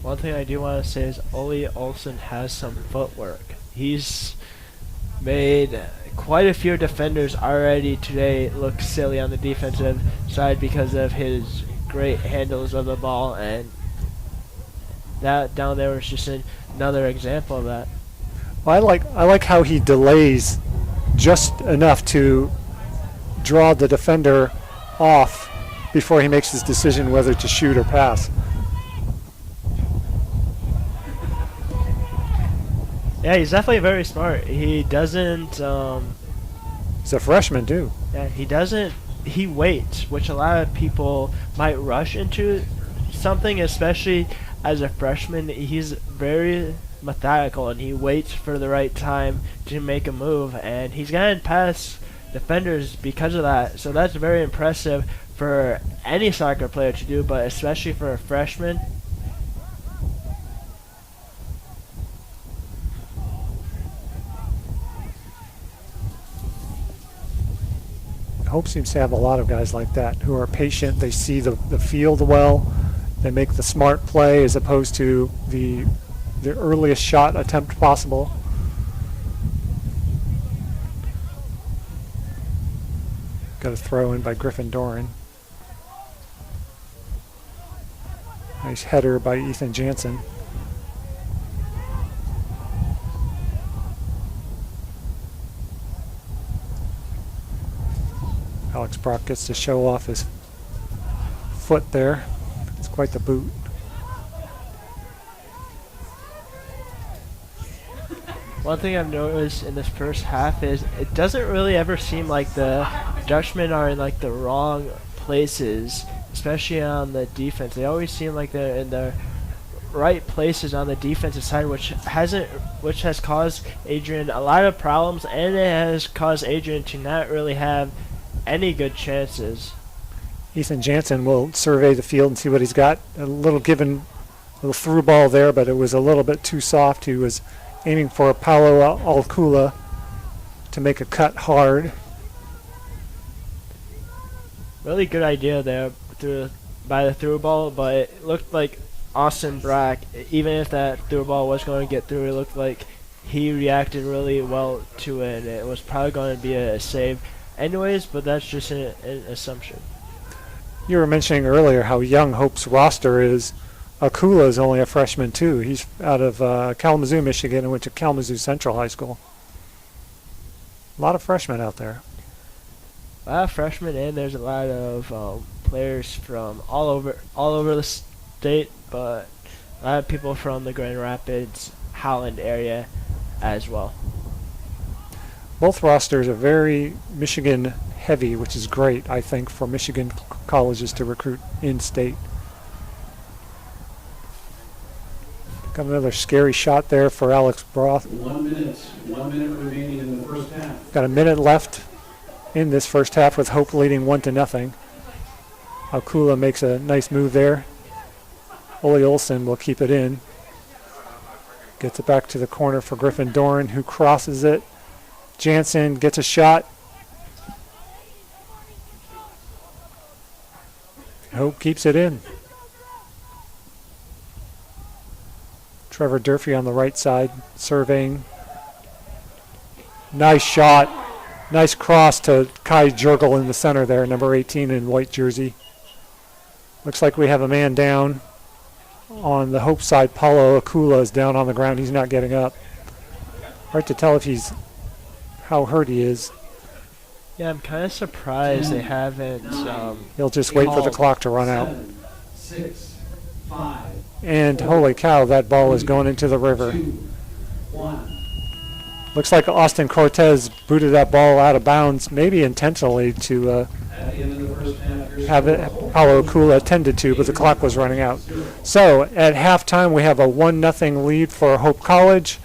Speaker 3: One thing I do want to say is Ole Olsen has some footwork. He's made quite a few defenders already today look silly on the defensive side because of his great handles of the ball, and that down there was just another example of that.
Speaker 2: Well, I like how he delays just enough to draw the defender off before he makes his decision whether to shoot or pass.
Speaker 3: Yeah, he's definitely very smart. He doesn't.
Speaker 2: He's a freshman too.
Speaker 3: Yeah, he doesn't. He waits, which a lot of people might rush into something, especially as a freshman. He's very methodical, and he waits for the right time to make a move, and he's gotten past defenders because of that. So that's very impressive for any soccer player to do, but especially for a freshman.
Speaker 2: Hope seems to have a lot of guys like that who are patient. They see the field well, They make the smart play as opposed to the earliest shot attempt possible. Got a throw in by Griffin Doran. Nice header by Ethan Jansen. Alex Brock gets to show off his foot there. It's quite the boot.
Speaker 3: One thing I've noticed in this first half is it doesn't really ever seem like the Dutchmen are in like the wrong places, especially on the defense. They always seem like they're in the right places on the defensive side, which has caused Adrian a lot of problems, and it has caused Adrian to not really have any good chances.
Speaker 2: Ethan Jansen will survey the field and see what he's got. A little through ball there, but it was a little bit too soft. He was aiming for Paulo Alcula to make a cut hard.
Speaker 3: Really good idea there by the through ball, but it looked like Austin Brock, even if that through ball was going to get through, it looked like he reacted really well to it, and it was probably going to be a save anyways, but that's just an assumption.
Speaker 2: You were mentioning earlier how young Hope's roster is. Akula is only a freshman too. He's out of Kalamazoo, Michigan, and went to Kalamazoo Central High School. A lot of freshmen out there.
Speaker 3: A lot of freshmen, and there's a lot of players from all over the state, but a lot of people from the Grand Rapids, Holland area as well.
Speaker 2: Both rosters are very Michigan heavy, which is great, I think, for Michigan colleges to recruit in-state. Got another scary shot there for Alex Brock.
Speaker 1: 1 minute remaining in the first half.
Speaker 2: Got a minute left in this first half with Hope leading 1-0. Alcula makes a nice move there. Ole Olsen will keep it in. Gets it back to the corner for Griffin Doran, who crosses it. Jansen gets a shot. Hope keeps it in. Trevor Durfee on the right side, surveying. Nice shot. Nice cross to Kai Jurgel in the center there, number 18 in white jersey. Looks like we have a man down. On the Hope side, Paulo Akula is down on the ground. He's not getting up. Hard to tell if how hurt he is.
Speaker 3: Yeah, I'm kind of surprised they haven't.
Speaker 2: He'll just wait for the clock to run out.
Speaker 1: 7, 6, 5.
Speaker 2: And holy cow, that ball is going into the river.
Speaker 1: 2, 1.
Speaker 2: Looks like Austin Cortez booted that ball out of bounds, maybe intentionally to
Speaker 1: At the end of the first half,
Speaker 2: have it Paulo Akula attended to, but the clock was running out. So at halftime, we have a 1-0 lead for Hope College.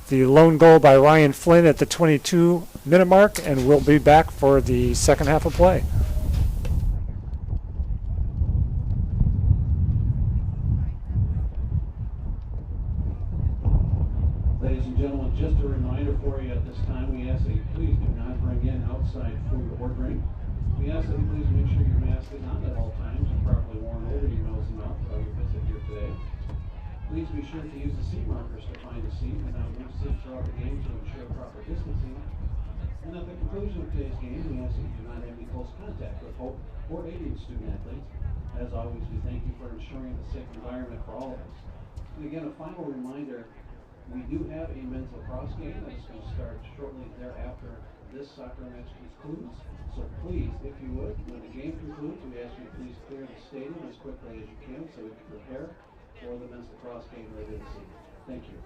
Speaker 2: The lone goal by Ryan Flynn at the 22-minute mark, and we'll be back for the second half of play.
Speaker 1: Ladies and gentlemen, just a reminder for you at this time, we ask that you please do not bring in outside food or drink. We ask that you please make sure your mask is on at all times and properly worn over your nose and mouth while you visit here today. Please be sure to use the seat markers to find a seat and not move seats throughout the game to ensure proper distancing. And at the conclusion of today's game, we ask that you do not have any close contact with Hope or Adrian student athletes. As always, we thank you for ensuring a safe environment for all of us. And again, a final reminder, we do have a men's lacrosse game that's going to start shortly thereafter this soccer match concludes. So please, if you would, when the game concludes, we ask you to please clear the stadium as quickly as you can so we can prepare for the men's lacrosse game later this evening. Thank you.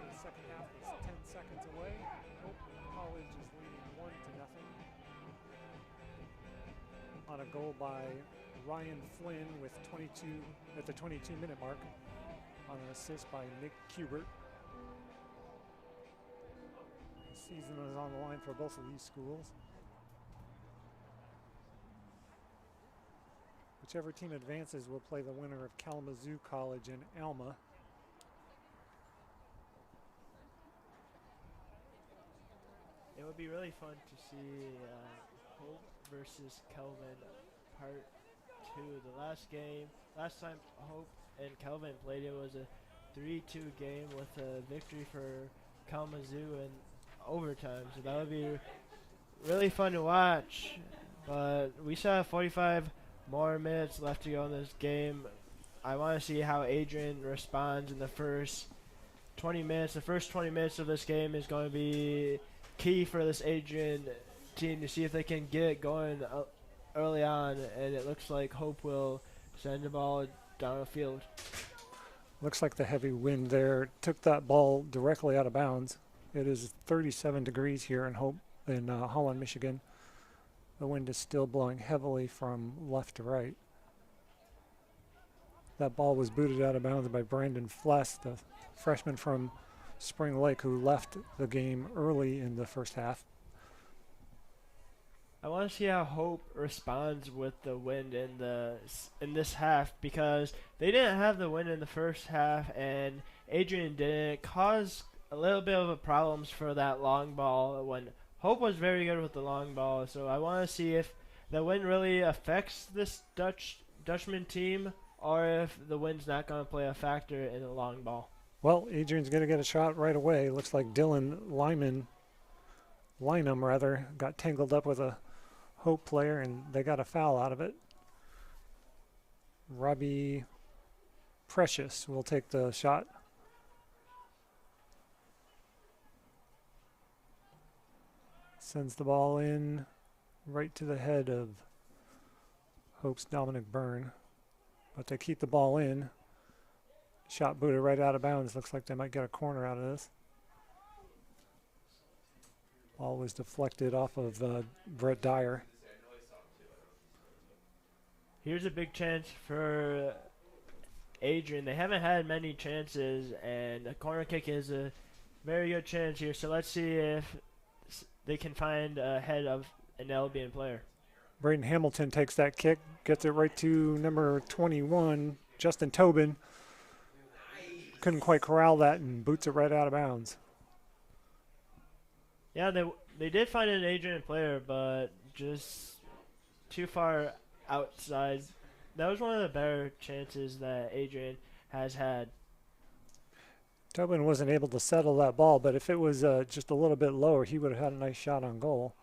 Speaker 2: start of the second half is 10 seconds away. Hope College is leading 1-0 on a goal by Ryan Flynn with 22 at the 22-minute mark on an assist by Nick Kubert. The season is on the line for both of these schools. Whichever team advances will play the winner of Kalamazoo College and Alma.
Speaker 3: It would be really fun to see Hope versus Kelvin part 2. The last time Hope and Kelvin played, it was a 3-2 game with a victory for Kalamazoo in overtime. So that would be really fun to watch. But we still have 45 more minutes left to go in this game. I want to see how Adrian responds in the first 20 minutes. The first 20 minutes of this game is going to be key for this Adrian team to see if they can get it going early on, and it looks like Hope will send the ball down the field.
Speaker 2: Looks like the heavy wind there took that ball directly out of bounds. It is 37 degrees here in Holland, Michigan. The wind is still blowing heavily from left to right. That ball was booted out of bounds by Brandon Fless, the freshman from Spring Lake, who left the game early in the first half.
Speaker 3: I want to see how Hope responds with the wind in this half, because they didn't have the wind in the first half, and Adrian didn't cause a little bit of a problems for that long ball when Hope was very good with the long ball. So I want to see if the wind really affects this Dutchman team, or if the wind's not going to play a factor in the long ball.
Speaker 2: Well, Adrian's going to get a shot right away. Looks like Dylan Lynham got tangled up with a Hope player, and they got a foul out of it. Robbie Precious will take the shot. Sends the ball in right to the head of Hope's Dominic Byrne. But they keep the ball in. Shot booted right out of bounds. Looks like they might get a corner out of this. Ball was deflected off of Brett Dyer.
Speaker 3: Here's a big chance for Adrian. They haven't had many chances, and a corner kick is a very good chance here. So let's see if they can find a head of an Albion player.
Speaker 2: Braden Hamilton takes that kick, gets it right to number 21, Justin Tobin. Couldn't quite corral that and boots it right out of bounds.
Speaker 3: Yeah, they did find an Adrian player, but just too far outside. That was one of the better chances that Adrian has had.
Speaker 2: Tobin wasn't able to settle that ball, but if it was just a little bit lower, he would have had a nice shot on goal.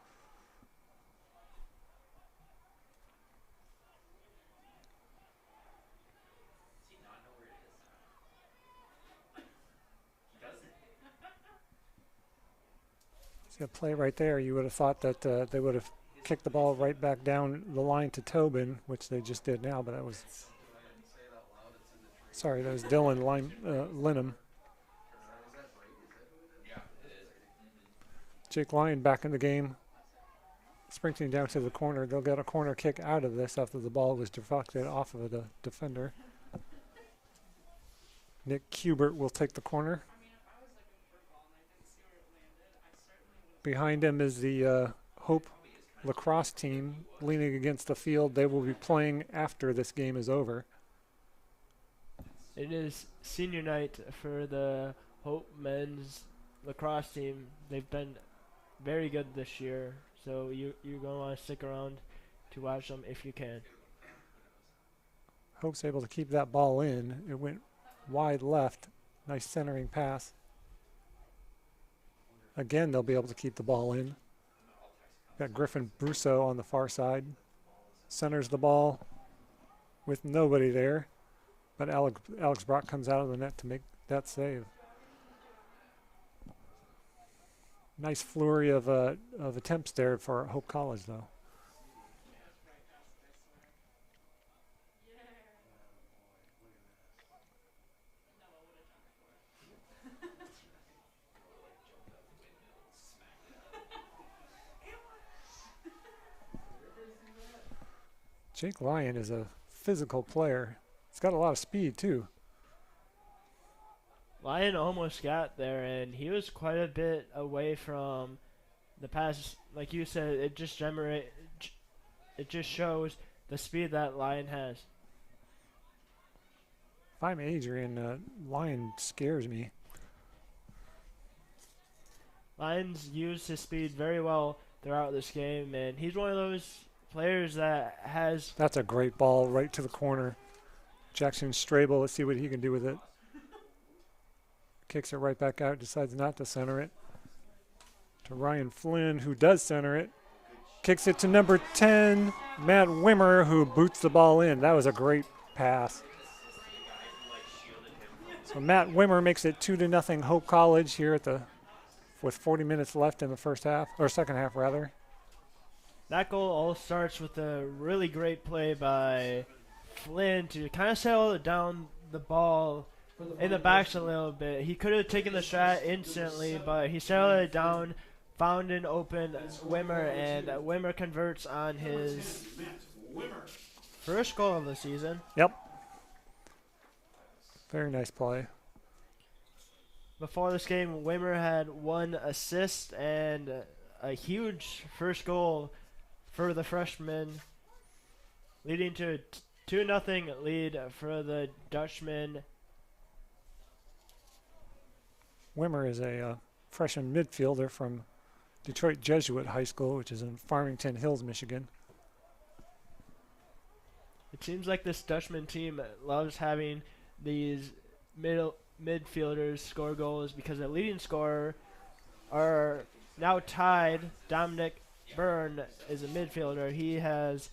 Speaker 2: See a play right there. You would have thought that they would have kicked the ball right back down the line to Tobin, which they just did now, but that was... Sorry, that was Dylan Lynham. Jake Lyon back in the game. Sprinting down to the corner. They'll get a corner kick out of this after the ball was deflected off of the defender. Nick Kubert will take the corner. Behind him is the Hope lacrosse team leaning against the field. They will be playing after this game is over.
Speaker 3: It is senior night for the Hope men's lacrosse team. They've been very good this year, so you're going to want to stick around to watch them if you can.
Speaker 2: Hope's able to keep that ball in. It went wide left. Nice centering pass. Again, they'll be able to keep the ball in. Got Griffin Brousseau on the far side. Centers the ball with nobody there. But Alex Brock comes out of the net to make that save. Nice flurry of attempts there for Hope College, though. Jake Lyon is a physical player. He's got a lot of speed, too.
Speaker 3: Lyon almost got there, and he was quite a bit away from the pass. Like you said, it just shows the speed that Lyon has.
Speaker 2: If I'm Adrian, Lyon scares me.
Speaker 3: Lyon's used his speed very well throughout this game, and he's one of those players that has...
Speaker 2: That's a great ball right to the corner. Jackson Strable, let's see what he can do with it. Kicks it right back out, decides not to center it. To Ryan Flynn, who does center it. Kicks it to number 10, Matt Wimmer, who boots the ball in. That was a great pass. So Matt Wimmer makes it 2-0 Hope College here at with 40 minutes left in the first half, or second half rather.
Speaker 3: That goal all starts with a really great play by Flynn to kind of settle down the ball in the backs a little bit. He could have taken the shot instantly, but he settled it down, found an open Wimmer, and Wimmer converts on his first goal of the season.
Speaker 2: Yep. Very nice play.
Speaker 3: Before this game, Wimmer had 1 assist and a huge first goal for the freshman, leading to a 2-0 lead for the Dutchman.
Speaker 2: Wimmer is a freshman midfielder from Detroit Jesuit High School, which is in Farmington Hills, Michigan.
Speaker 3: It seems like this Dutchman team loves having these midfielders score goals because the leading scorer are now tied. Dominic Byrne is a midfielder. He has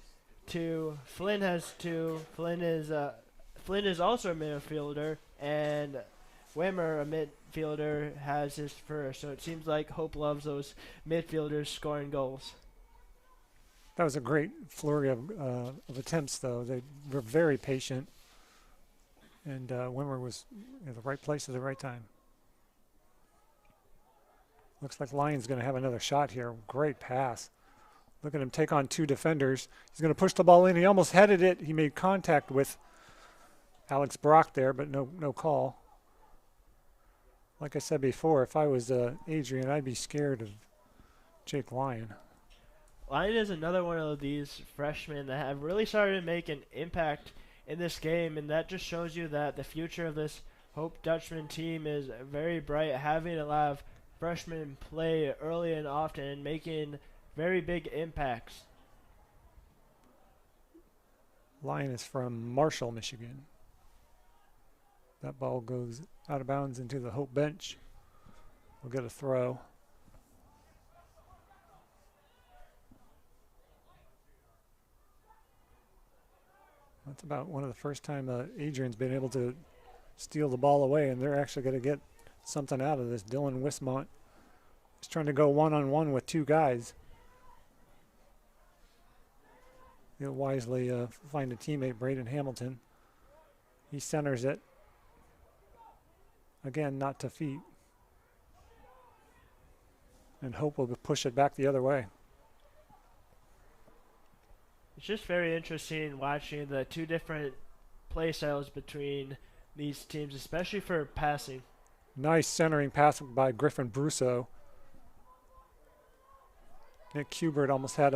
Speaker 3: 2. Flynn has 2. Flynn is also a midfielder, and Wimmer, a midfielder, has his first. So it seems like Hope loves those midfielders scoring goals.
Speaker 2: That was a great flurry of attempts, though. They were very patient, and Wimmer was in the right place at the right time. Looks like Lyon's going to have another shot here. Great pass. Look at him take on 2 defenders. He's going to push the ball in. He almost headed it. He made contact with Alex Brock there, but no call. Like I said before, if I was Adrian, I'd be scared of Jake Lyon.
Speaker 3: Lyon is another one of these freshmen that have really started to make an impact in this game, and that just shows you that the future of this Hope Dutchman team is very bright, having a lot of freshmen play early and often and making very big impacts.
Speaker 2: Lyon is from Marshall, Michigan. That ball goes out of bounds into the Hope bench. We'll get a throw. That's about one of the first time Adrian's been able to steal the ball away, and they're actually going to get something out of this. Dylan Wismont is trying to go one-on-one with 2 guys. He'll wisely find a teammate, Braden Hamilton. He centers it. Again, not to feet. And Hope will push it back the other way.
Speaker 3: It's just very interesting watching the 2 different play styles between these teams, especially for passing.
Speaker 2: Nice centering pass by Griffin Brusso. Nick Kubert almost had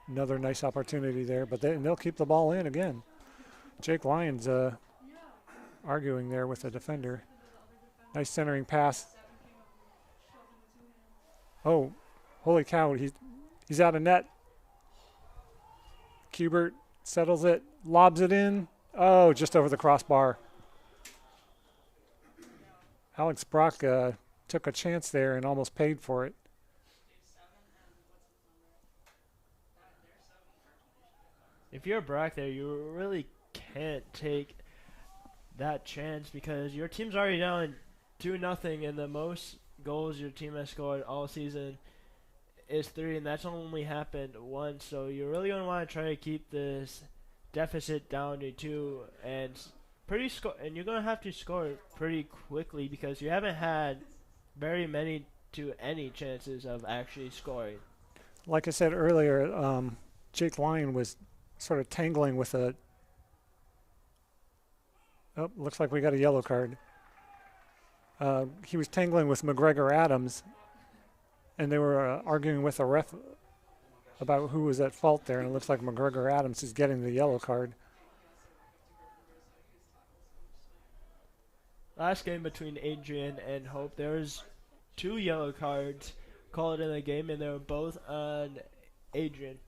Speaker 2: another nice opportunity there, but they'll keep the ball in again. Jake Lyon's arguing there with the defender. Nice centering pass. Oh, holy cow, he's out of net. Kubert settles it, lobs it in. Oh, just over the crossbar. Alex Brock took a chance there and almost paid for it.
Speaker 3: If you're Brock there, you really can't take that chance because your team's already down 2-0, and the most goals your team has scored all season is 3, and that's only happened once. So you're really going to want to try to keep this deficit down to 2, and you're going to have to score pretty quickly because you haven't had very many to any chances of actually scoring.
Speaker 2: Like I said earlier, Jake Lyon was sort of tangling with a... Oh, looks like we got a yellow card. He was tangling with McGregor Adams, and they were arguing with the ref about who was at fault there, and it looks like McGregor Adams is getting the yellow card.
Speaker 3: Last game between Adrian and Hope, there was 2 yellow cards called in the game, and they were both on Adrian.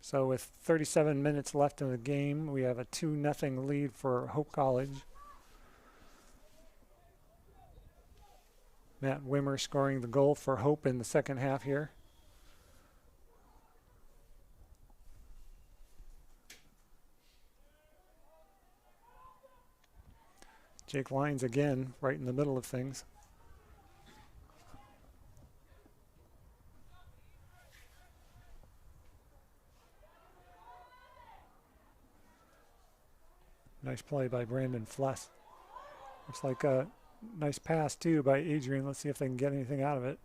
Speaker 2: So with 37 minutes left in the game, we have a 2-0 lead for Hope College. Matt Wimmer scoring the goal for Hope in the second half here. Jake Lyons again, right in the middle of things. Nice play by Brandon Fless. Looks like a nice pass, too, by Adrian. Let's see if they can get anything out of it.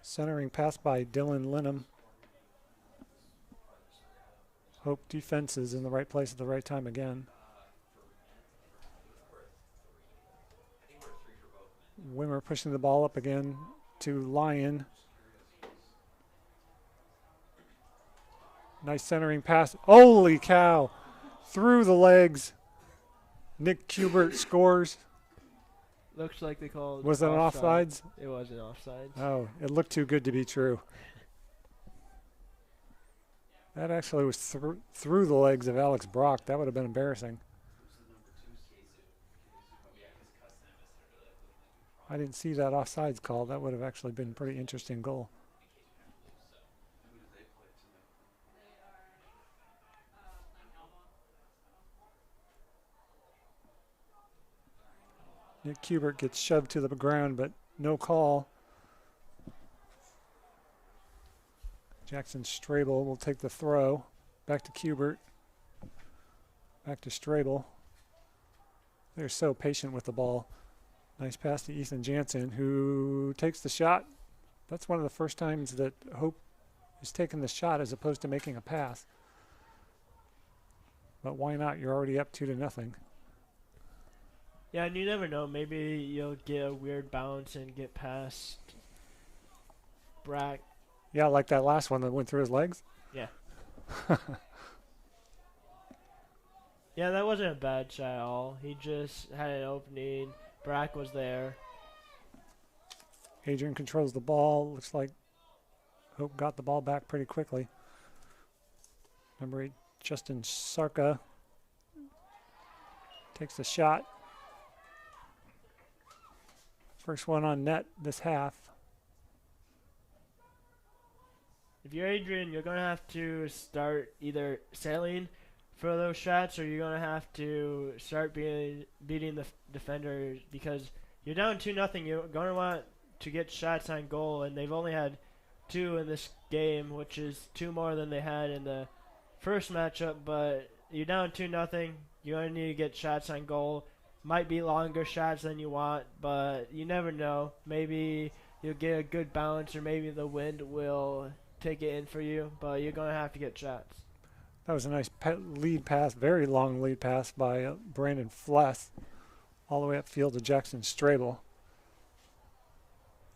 Speaker 2: Centering pass by Dylan Linham. Hope defense is in the right place at the right time again. Wimmer pushing the ball up again to Lyon. Nice centering pass. Holy cow! Through the legs. Nick Kubert scores.
Speaker 3: Looks like they called...
Speaker 2: Was it an offsides?
Speaker 3: It was an offsides.
Speaker 2: Oh, it looked too good to be true. That actually was through the legs of Alex Brock. That would have been embarrassing. I didn't see that offsides call. That would have actually been a pretty interesting goal. Nick Kubert gets shoved to the ground, but no call. Jackson Strable will take the throw. Back to Kubert. Back to Strable. They're so patient with the ball. Nice pass to Ethan Jansen, who takes the shot. That's one of the first times that Hope is taking the shot as opposed to making a pass. But why not? You're already up 2-0.
Speaker 3: Yeah, and you never know. Maybe you'll get a weird bounce and get past Brack.
Speaker 2: Yeah, like that last one that went through his legs.
Speaker 3: Yeah. Yeah, that wasn't a bad shot at all. He just had an opening. Brack was there.
Speaker 2: Adrian controls the ball. Looks like Hope got the ball back pretty quickly. Number 8, Justin Sarka takes the shot. First one on net this half.
Speaker 3: If you're Adrian, you're going to have to start either sailing for those shots, or you're going to have to start beating the defenders, because you're down 2-0. You're going to want to get shots on goal, and they've only had 2 in this game, which is 2 more than they had in the first matchup. But you're down 2-0. You're going to need to get shots on goal. Might be longer shots than you want, but you never know. Maybe you'll get a good bounce, or maybe the wind will take it in for you, but you're going to have to get shots.
Speaker 2: That was a nice lead pass, very long lead pass by Brandon Fless, all the way upfield to Jackson Strable.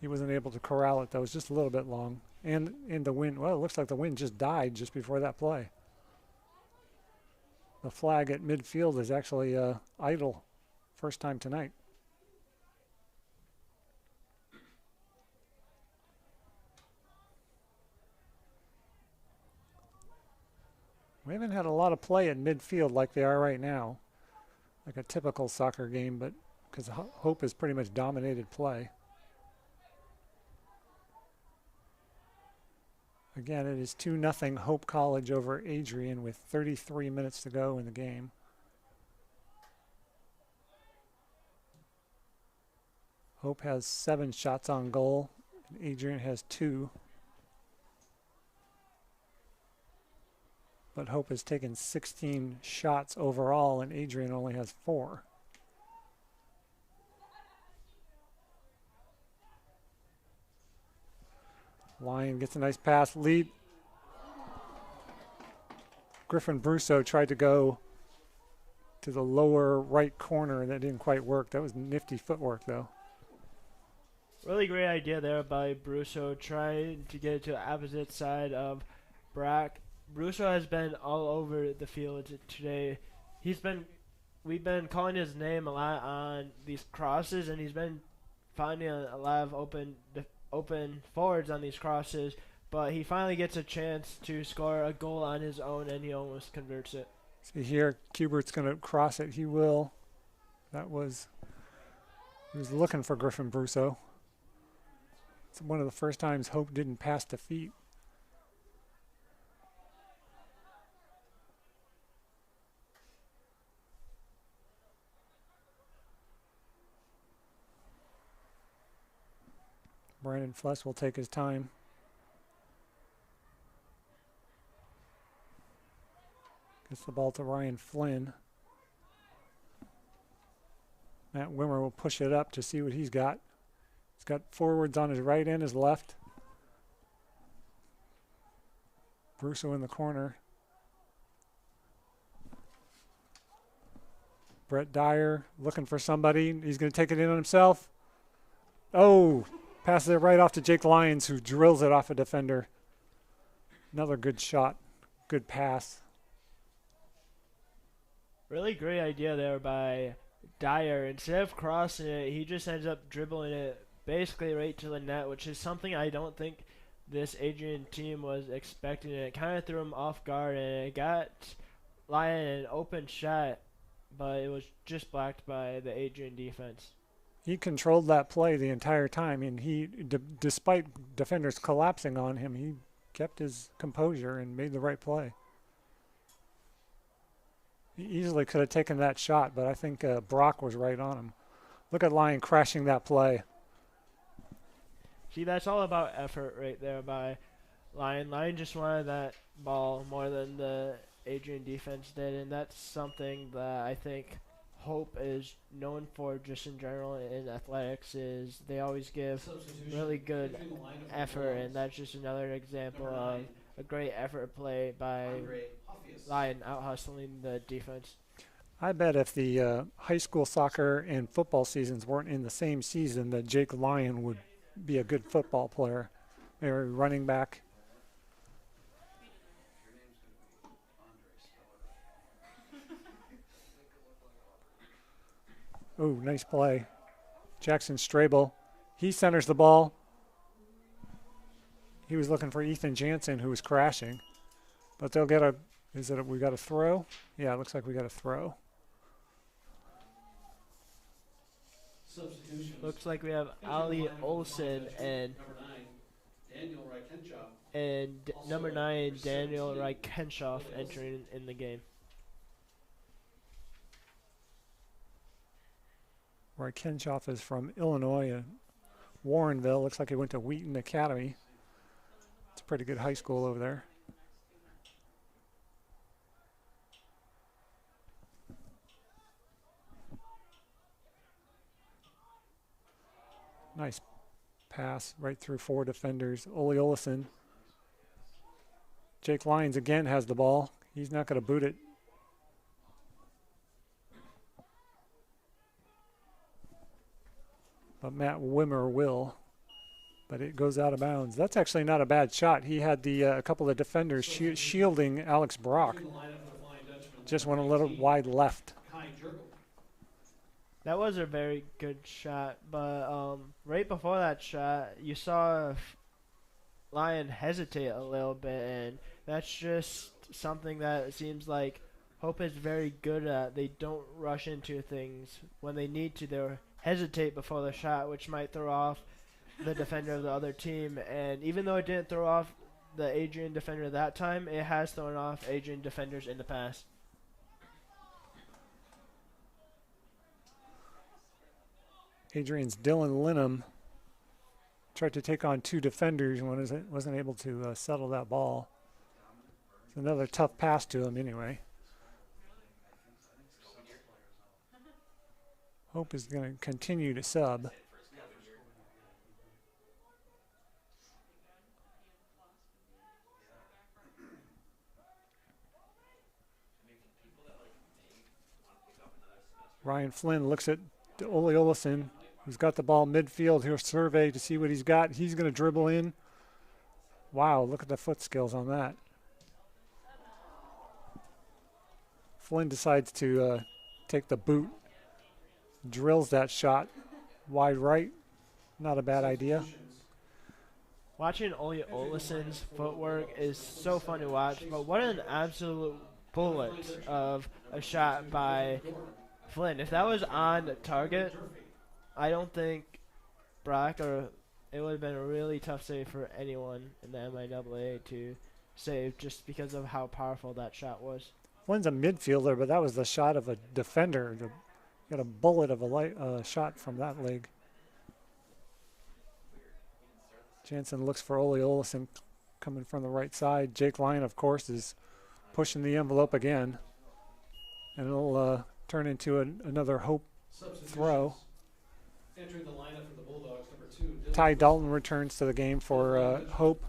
Speaker 2: He wasn't able to corral it. That was just a little bit long. And in the wind, well, it looks like the wind just died just before that play. The flag at midfield is actually idle. First time tonight. We haven't had a lot of play at midfield like they are right now. Like a typical soccer game, but because Hope has pretty much dominated play. Again, it is 2-0 Hope College over Adrian with 33 minutes to go in the game. Hope has 7 shots on goal, and Adrian has 2. But Hope has taken 16 shots overall, and Adrian only has 4. Lyon gets a nice pass. Lead. Griffin Brusso tried to go to the lower right corner, and that didn't quite work. That was nifty footwork, though.
Speaker 3: Really great idea there by Brusso, trying to get it to the opposite side of Brock. Brusso has been all over the field today. We've been calling his name a lot on these crosses, and he's been finding a lot of open forwards on these crosses. But he finally gets a chance to score a goal on his own, and he almost converts it.
Speaker 2: See here, Kubert's going to cross it. He will. He was looking for Griffin Brusso. It's one of the first times Hope didn't pass to feet. Brandon Fless will take his time. Gets the ball to Ryan Flynn. Matt Wimmer will push it up to see what he's got. He's got forwards on his right and his left. Brusso in the corner. Brett Dyer looking for somebody. He's going to take it in on himself. Oh, passes it right off to Jake Lyons, who drills it off a defender. Another good shot. Good pass.
Speaker 3: Really great idea there by Dyer. Instead of crossing it, he just ends up dribbling it basically right to the net, which is something I don't think this Adrian team was expecting. It kind of threw him off guard, and it got Lyon an open shot, but it was just blocked by the Adrian defense.
Speaker 2: He controlled that play the entire time, and despite defenders collapsing on him, he kept his composure and made the right play. He easily could have taken that shot, but I think Brock was right on him. Look at Lyon crashing that play.
Speaker 3: See, that's all about effort right there by Lyon. Lyon just wanted that ball more than the Adrian defense did, and that's something that I think Hope is known for just in general in athletics, is they always give really good effort, and that's just another example of a great effort play by Lyon out-hustling the defense.
Speaker 2: I bet if the high school soccer and football seasons weren't in the same season, that Jake Lyon would be a good football player. Maybe running back. Oh, nice play. Jackson Strabel. He centers the ball. He was looking for Ethan Jansen, who was crashing. But they'll get we got a throw? Yeah, it looks like we got a throw.
Speaker 3: Looks like we have Ali Olsen and number 9 Daniel Reichenshoff entering in the game.
Speaker 2: Reichenshoff is from Illinois, Warrenville. Looks like he went to Wheaton Academy. It's a pretty good high school over there. Nice pass right through 4 defenders. Ole Olesen. Jake Lyons again has the ball. He's not going to boot it. But Matt Wimmer will. But it goes out of bounds. That's actually not a bad shot. He had a couple of defenders shielding Alex Brock. Just went a little wide left.
Speaker 3: That was a very good shot, but right before that shot, you saw Lyon hesitate a little bit, and that's just something that it seems like Hope is very good at. They don't rush into things. When they need to, they'll hesitate before the shot, which might throw off the defender of the other team. And even though it didn't throw off the Adrian defender that time, it has thrown off Adrian defenders in the past.
Speaker 2: Adrian's Dylan Linham tried to take on 2 defenders and wasn't able to settle that ball. It's another tough pass to him anyway. Hope is going to continue to sub. Ryan Flynn looks at Ole Olesen, who's got the ball midfield. He'll survey to see what he's got. He's going to dribble in. Wow, look at the foot skills on that. Flynn decides to take the boot, drills that shot wide right. Not a bad idea.
Speaker 3: Watching Ole Olesen's footwork is so fun to watch, but what an absolute bullet of a shot by Flynn. If that was on target, I don't think Brock or it would have been a really tough save for anyone in the MIAA to save just because of how powerful that shot was.
Speaker 2: Flynn's a midfielder, but that was the shot of a defender. Got a bullet of a shot from that leg. Jansen looks for Ole Olesen coming from the right side. Jake Lyon, of course, is pushing the envelope again. And it'll turn into another Hope throw.
Speaker 1: Entering the lineup for the Bulldogs, number 2.
Speaker 2: Ty Dalton returns to the game for Hope.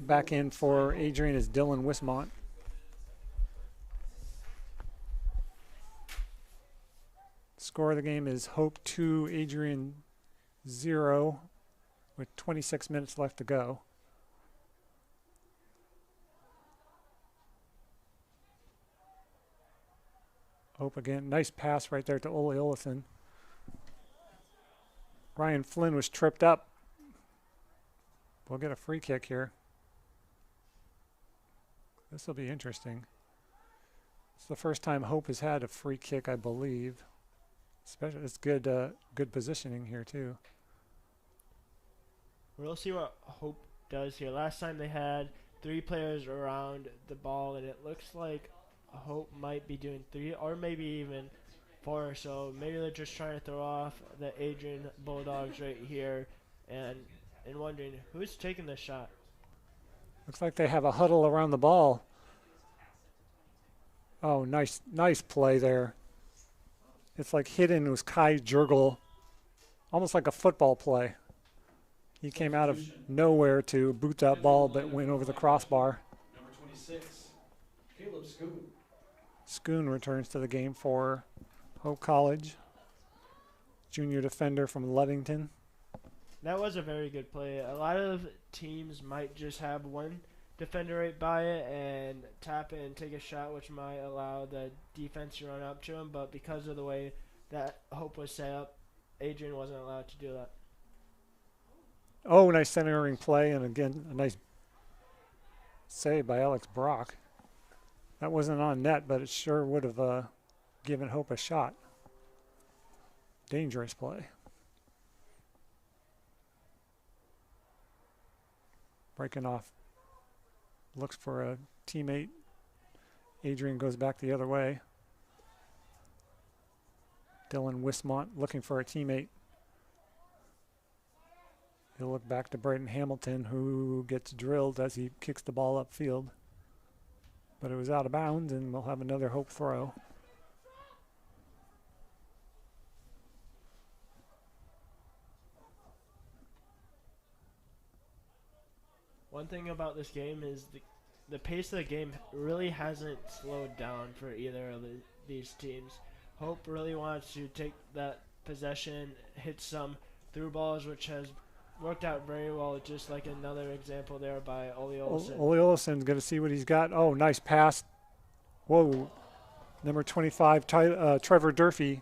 Speaker 2: Back in for Adrian is Dylan Wismont. Score of the game is Hope 2, Adrian 0, with 26 minutes left to go. Hope again, nice pass right there to Ole Olesen. Ryan Flynn was tripped up. We'll get a free kick here. This will be interesting. It's the first time Hope has had a free kick, I believe. Especially, it's good, good positioning here too.
Speaker 3: We'll see what Hope does here. Last time they had 3 players around the ball, and it looks like Hope might be doing 3 or maybe even 4. So maybe they're just trying to throw off the Adrian Bulldogs right here, and wondering who's taking this shot.
Speaker 2: Looks like they have a huddle around the ball. Oh, nice play there. It's like hidden was Kai Jurgel, almost like a football play. He came out of nowhere to boot that ball, but went over the crossbar.
Speaker 1: Number 26, Caleb Schoon.
Speaker 2: Schoon returns to the game for Hope College. Junior defender from Ludington.
Speaker 3: That was a very good play. A lot of teams might just have one defender right by it and tap it and take a shot, which might allow the defense to run up to him. But because of the way that Hope was set up, Adrian wasn't allowed to do that.
Speaker 2: Oh, nice centering play, and again, a nice save by Alex Brock. That wasn't on net, but it sure would have given Hope a shot. Dangerous play. Breaking off. Looks for a teammate. Adrian goes back the other way. Dylan Wismont looking for a teammate. He'll look back to Braden Hamilton, who gets drilled as he kicks the ball upfield. But it was out of bounds, and we'll have another Hope throw.
Speaker 3: One thing about this game is the pace of the game really hasn't slowed down for either of these teams. Hope really wants to take that possession, hit some through balls, which has worked out very well, just like another example there by Ole Olesen.
Speaker 2: Ole Olesen's going to see what he's got. Oh, nice pass. Whoa. Number 25, Trevor Durfee,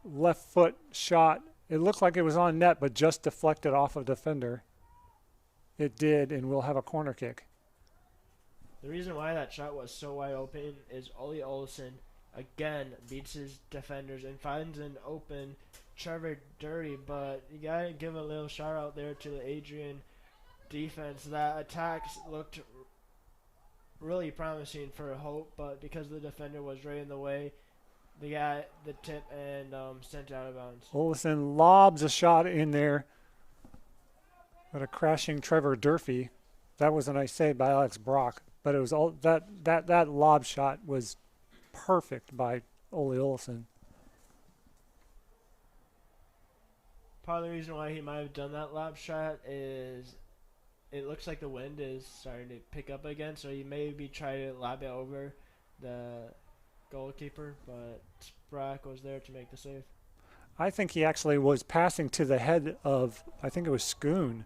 Speaker 2: left foot shot. It looked like it was on net, but just deflected off a defender. It did, and we'll have a corner kick.
Speaker 3: The reason why that shot was so wide open is Ole Olesen again beats his defenders and finds an open Trevor Durfee, but you gotta give a little shout out there to the Adrian defense. That attacks looked really promising for Hope, but because the defender was right in the way, they got the tip and sent out of bounds.
Speaker 2: Olesen lobs a shot in there, but a crashing Trevor Durfee. That was a nice save by Alex Brock, but it was all that lob shot was perfect by Ole Olesen.
Speaker 3: Part of the reason why he might have done that lob shot is it looks like the wind is starting to pick up again, so he maybe try to lob it over the goalkeeper, but Brock was there to make the save.
Speaker 2: I think he actually was passing to the head of, I think it was Schoon.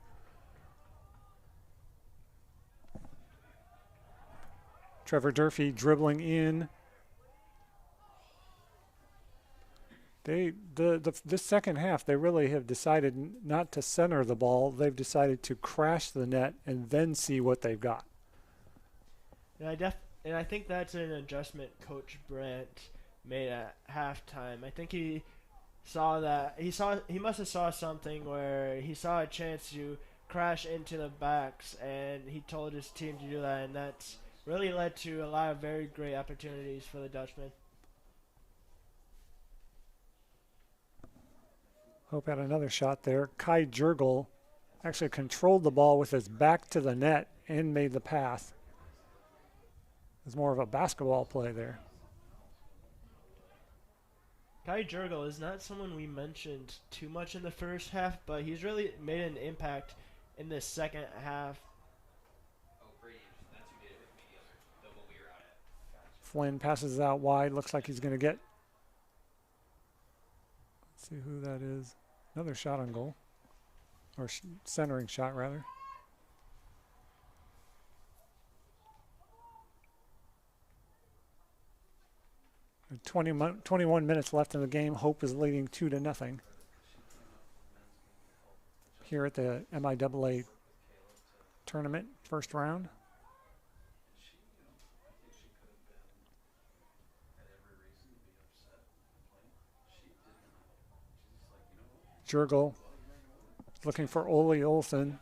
Speaker 2: Trevor Durfee dribbling in. This second half, they really have decided not to center the ball. They've decided to crash the net and then see what they've got.
Speaker 3: And I think that's an adjustment Coach Brandt made at halftime. I think he saw that he must have saw something where he saw a chance to crash into the backs, and he told his team to do that, and that's really led to a lot of very great opportunities for the Dutchman.
Speaker 2: Hope had another shot there. Kai Jurgel actually controlled the ball with his back to the net and made the pass. It was more of a basketball play there.
Speaker 3: Kai Jurgel is not someone we mentioned too much in the first half, but he's really made an impact in the second half.
Speaker 2: Flynn passes out wide. Looks like he's going to get. Let's see who that is. Another shot on goal. Or centering shot, rather. And 21 minutes left in the game. Hope is leading 2-0 here at the MIAA tournament, first round. Jurgel looking for Ole Olsen.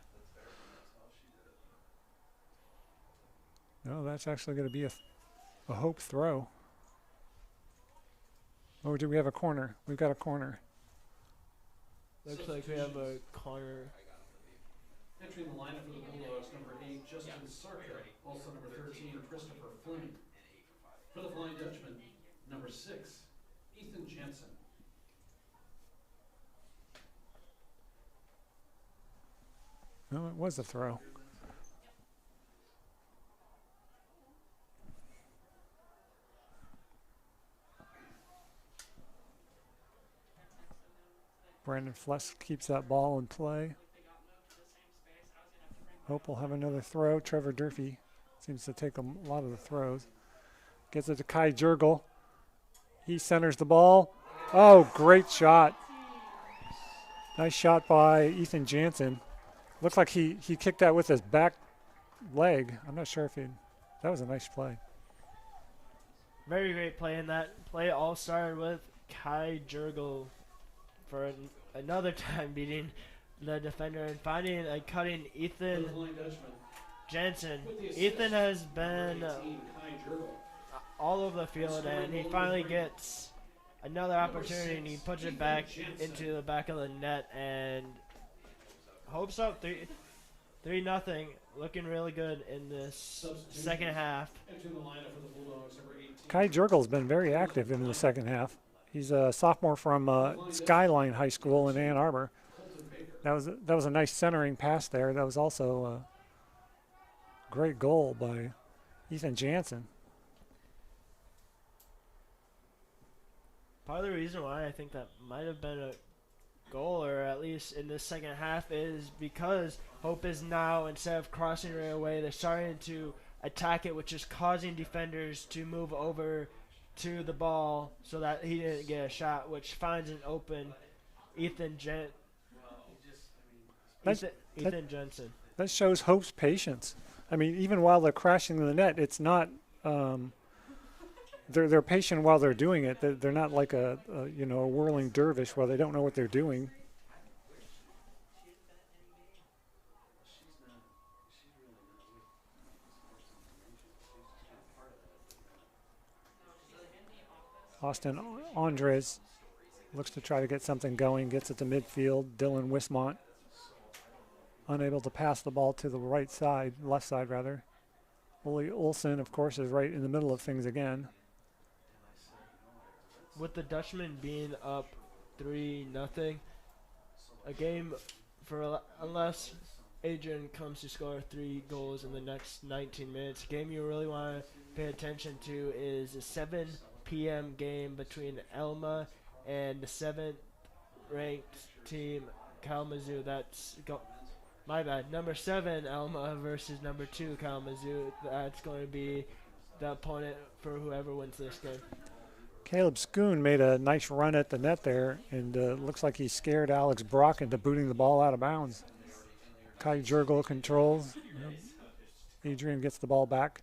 Speaker 2: No, that's actually going to be a Hope throw. Or do we have a corner? We've got a corner.
Speaker 3: Looks like we have a corner.
Speaker 1: Entering the lineup for the Bulldogs, number 8, Justin Sarka. Also number 13, Christopher Flynn. For the Flying Dutchman, number 6, Ethan Jensen.
Speaker 2: No, it was a throw. Brandon Flesk keeps that ball in play. Hope will have another throw. Trevor Durfee seems to take a lot of the throws. Gets it to Kai Jurgel. He centers the ball. Oh, great shot. Nice shot by Ethan Jansen. Looks like he kicked that with his back leg. I'm not sure if that was a nice play.
Speaker 3: Very great play, and that play all started with Kai Jurgel for another time beating the defender and finding and cutting Ethan Jensen. Ethan has been all over the field, and he finally gets another opportunity, and he puts it back into the back of the net, and Hope's up 3-0, looking really good in this second half.
Speaker 2: Kai Jurgel's been very active in the second half. He's a sophomore from Skyline High School in Ann Arbor. That was a nice centering pass there. That was also a great goal by Ethan Jansen.
Speaker 3: Part of the reason why I think that might have been a goal, or at least in the second half, is because Hope is now, instead of crossing right away, they're starting to attack it, which is causing defenders to move over to the ball so that he didn't get a shot, which finds an open Ethan Jensen.
Speaker 2: That shows Hope's patience. I mean, even while they're crashing the net, it's not. They're patient while they're doing it. They're not like a whirling dervish where they don't know what they're doing. Austin Andres looks to try to get something going, gets it to midfield. Dylan Wismont unable to pass the ball to the left side rather. Ole Olsen, of course, is right in the middle of things again.
Speaker 3: With the Dutchman being up 3-0, a game unless Adrian comes to score 3 goals in the next 19 minutes, a game you really want to pay attention to is a 7 p.m. game between Elma and the 7th ranked team Kalamazoo. My bad. Number 7 Elma versus number 2 Kalamazoo. That's going to be the opponent for whoever wins this game.
Speaker 2: Caleb Schoon made a nice run at the net there, and looks like he scared Alex Brock into booting the ball out of bounds. Kai Jurgel controls. Adrian gets the ball back.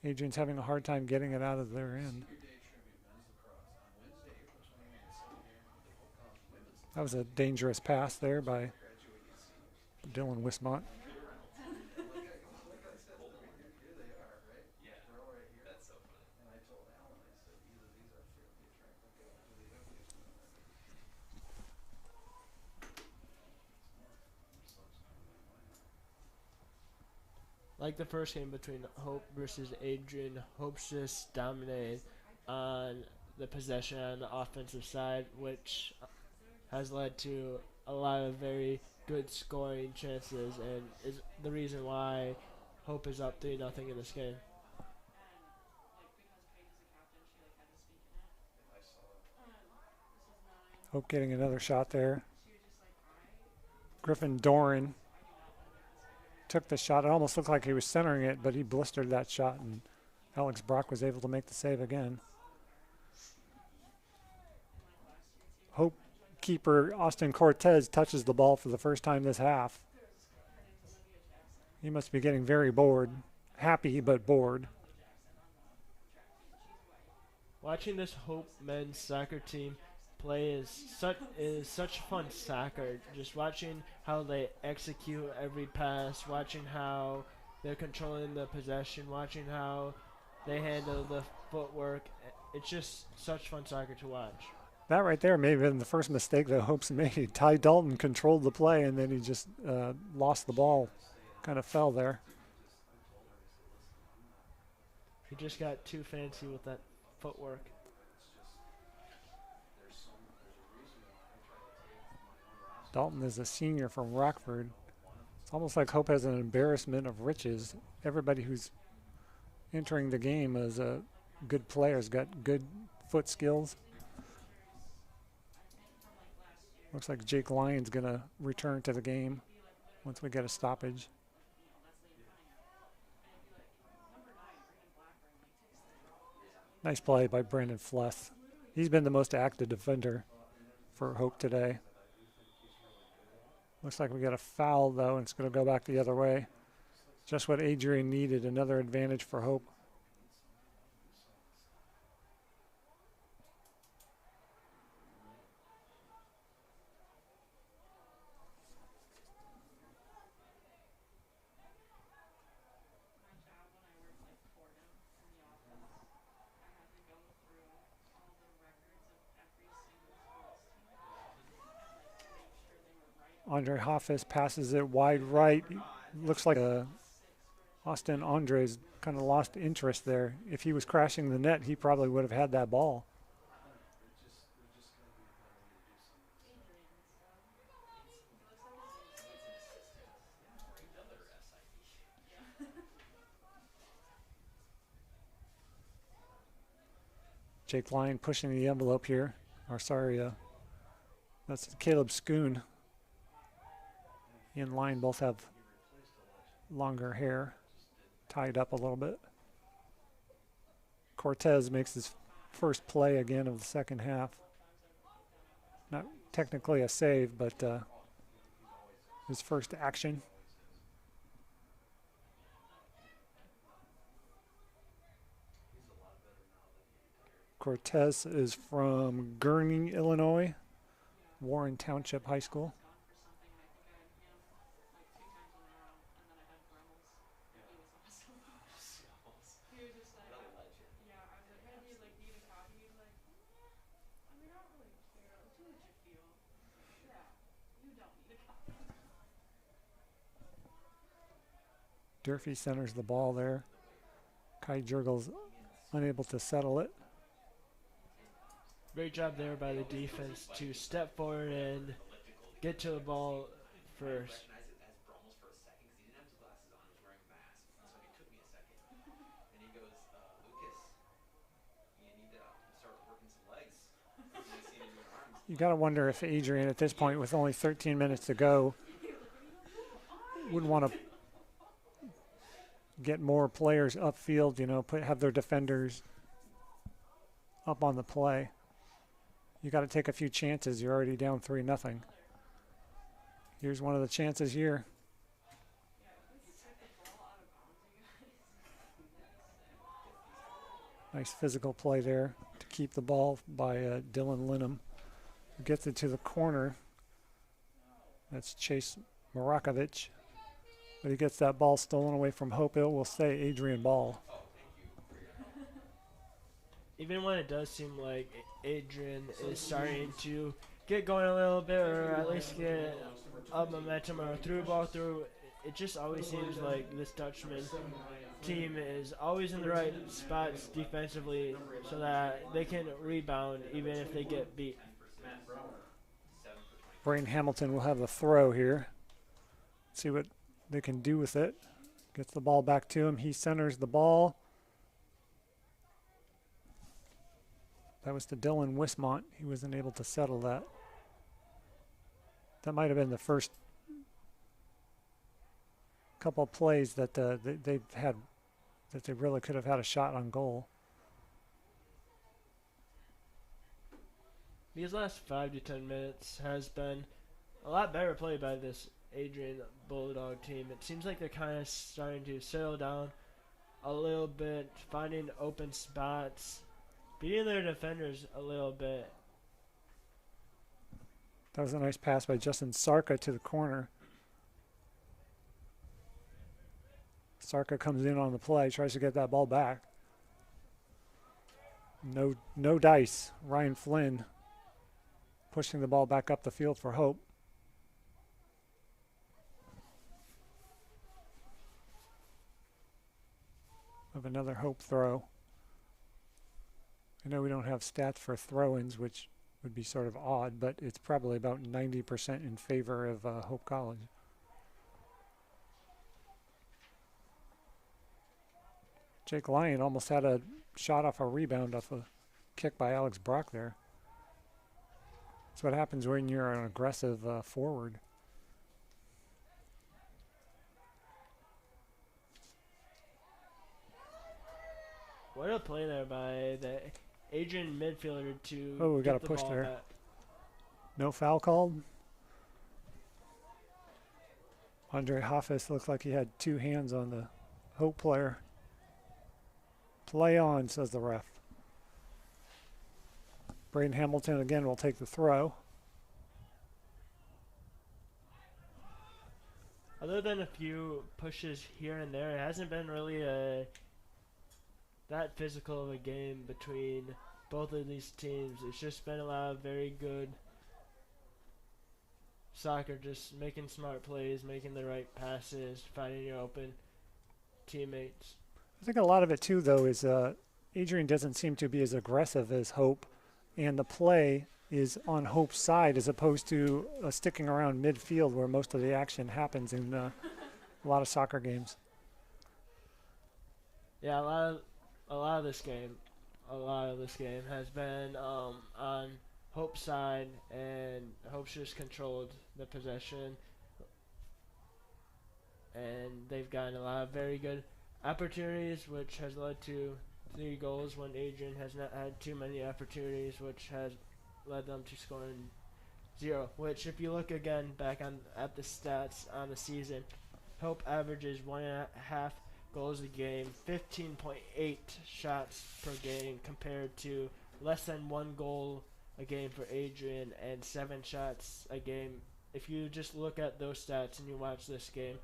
Speaker 2: Adrian's having a hard time getting it out of their end. That was a dangerous pass there by Dylan Wismont.
Speaker 3: Like the first game between Hope versus Adrian, Hope's just dominated on the possession on the offensive side, which has led to a lot of very good scoring chances and is the reason why Hope is up 3-0 in this game.
Speaker 2: Hope getting another shot there. Griffin Doran took the shot. It almost looked like he was centering it, but he blistered that shot, and Alex Brock was able to make the save again. Hope keeper Austin Cortez touches the ball for the first time this half. He must be getting very bored. Happy, but bored.
Speaker 3: Watching this Hope men's soccer team play is such fun soccer. Just watching how they execute every pass, watching how they're controlling the possession, watching how they handle the footwork. It's just such fun soccer to watch.
Speaker 2: That right there may have been the first mistake that Hope's made. Ty Dalton controlled the play, and then he just lost the ball. Kind of fell there.
Speaker 3: He just got too fancy with that footwork.
Speaker 2: Dalton is a senior from Rockford. It's almost like Hope has an embarrassment of riches. Everybody who's entering the game is a good player, has got good foot skills. Looks like Jake Lyon's going to return to the game once we get a stoppage. Nice play by Brandon Fleth. He's been the most active defender for Hope today. Looks like we got a foul, though, and it's going to go back the other way. Just what Adrian needed, another advantage for Hope. Andre Hoffes passes it wide right. Looks like Austin Andres kind of lost interest there. If he was crashing the net, he probably would have had that ball. Jake Lyon pushing the envelope here. That's Caleb Schoon. He and Lyon both have longer hair, tied up a little bit. Cortez makes his first play again of the second half. Not technically a save, but his first action. Cortez is from Gurney, Illinois, Warren Township High School. Durfee centers the ball there. Kai Jurgel's unable to settle it.
Speaker 3: Great job there by the defense to step forward and get to the ball first.
Speaker 2: You got to wonder if Adrian, at this point, with only 13 minutes to go, would want to get more players upfield, have their defenders up on the play. You got to take a few chances. You're already down 3-0. Here's one of the chances here. Nice physical play there to keep the ball by Dylan Linham. Who gets it to the corner. That's Chase Marakovich. But he gets that ball stolen away from Hope. It will stay Adrian ball.
Speaker 3: Even when it does seem like Adrian is starting to get going a little bit, or at least get a momentum or a through ball through, it just always seems like this Dutchman team is always in the right spots defensively so that they can rebound even if they get beat.
Speaker 2: Braden Hamilton will have the throw here. See what they can do with it. Gets the ball back to him. He centers the ball. That was to Dylan Wismont. He wasn't able to settle that. That might have been the first couple of plays that they've had that they really could have had a shot on goal.
Speaker 3: These last 5 to 10 minutes has been a lot better play by this Adrian Bulldog team. It seems like they're kind of starting to settle down a little bit, finding open spots, beating their defenders a little bit.
Speaker 2: That was a nice pass by Justin Sarka to the corner. Sarka comes in on the play, tries to get that ball back. No dice. Ryan Flynn pushing the ball back up the field for Hope. Of another Hope throw. I know we don't have stats for throw-ins, which would be sort of odd, but it's probably about 90% in favor of Hope College. Jake Lyon almost had a shot off a rebound off a kick by Alex Brock there. That's what happens when you're an aggressive forward.
Speaker 3: What a play there by the Adrian midfielder to
Speaker 2: we got a
Speaker 3: get the
Speaker 2: push
Speaker 3: ball
Speaker 2: there.
Speaker 3: back.
Speaker 2: No foul called. Andre Hoffes looks like he had two hands on the Hope player. Play on, says the ref. Braden Hamilton again will take the throw.
Speaker 3: Other than a few pushes here and there, it hasn't been really that physical of a game between both of these teams. It's just been a lot of very good soccer, just making smart plays, making the right passes, finding your open teammates.
Speaker 2: I think a lot of it too, though, is Adrian doesn't seem to be as aggressive as Hope, and the play is on Hope's side as opposed to sticking around midfield where most of the action happens in a lot of soccer games.
Speaker 3: Yeah, a lot of this game has been on Hope's side, and Hope's just controlled the possession, and they've gotten a lot of very good opportunities, which has led to 3 goals when Adrian has not had too many opportunities, which has led them to scoring 0. Which, if you look again back at the stats on the season, Hope averages 1.5 goals a game, 15.8 shots per game, compared to less than 1 goal a game for Adrian and 7 shots a game. If you just look at those stats and you watch this game,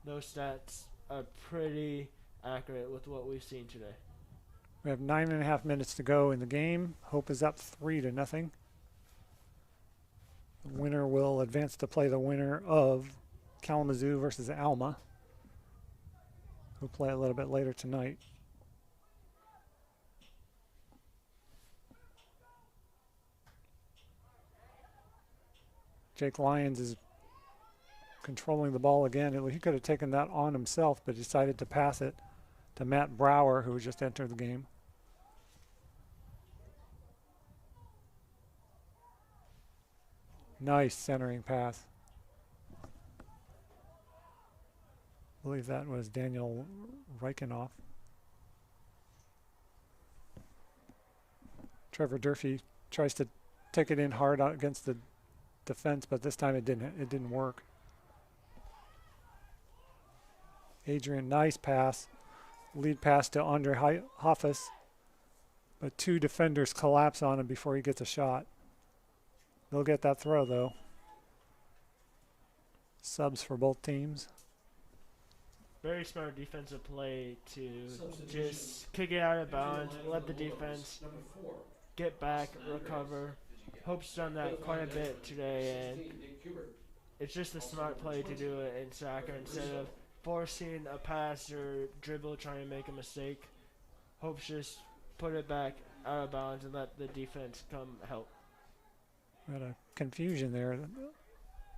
Speaker 3: those stats are pretty accurate with what we've seen today.
Speaker 2: We have 9.5 minutes to go in the game. Hope is up 3-0. The winner will advance to play the winner of Kalamazoo versus Alma, who'll play a little bit later tonight. Jake Lyons is controlling the ball again. He could have taken that on himself, but decided to pass it to Matt Brower, who just entered the game. Nice centering pass. I believe that was Daniel Reichenoff. Trevor Durfee tries to take it in hard out against the defense, but this time it didn't work. Adrian, nice pass. Lead pass to Andre Hoffus, but two defenders collapse on him before he gets a shot. They'll get that throw, though. Subs for both teams.
Speaker 3: Very smart defensive play to just kick it out of bounds, let the defense get back, recover. Hope's done that quite a bit today, and it's just a smart play to do it in soccer instead of forcing a pass or dribble trying to make a mistake. Hope's just put it back out of bounds and let the defense come help.
Speaker 2: Got a confusion there.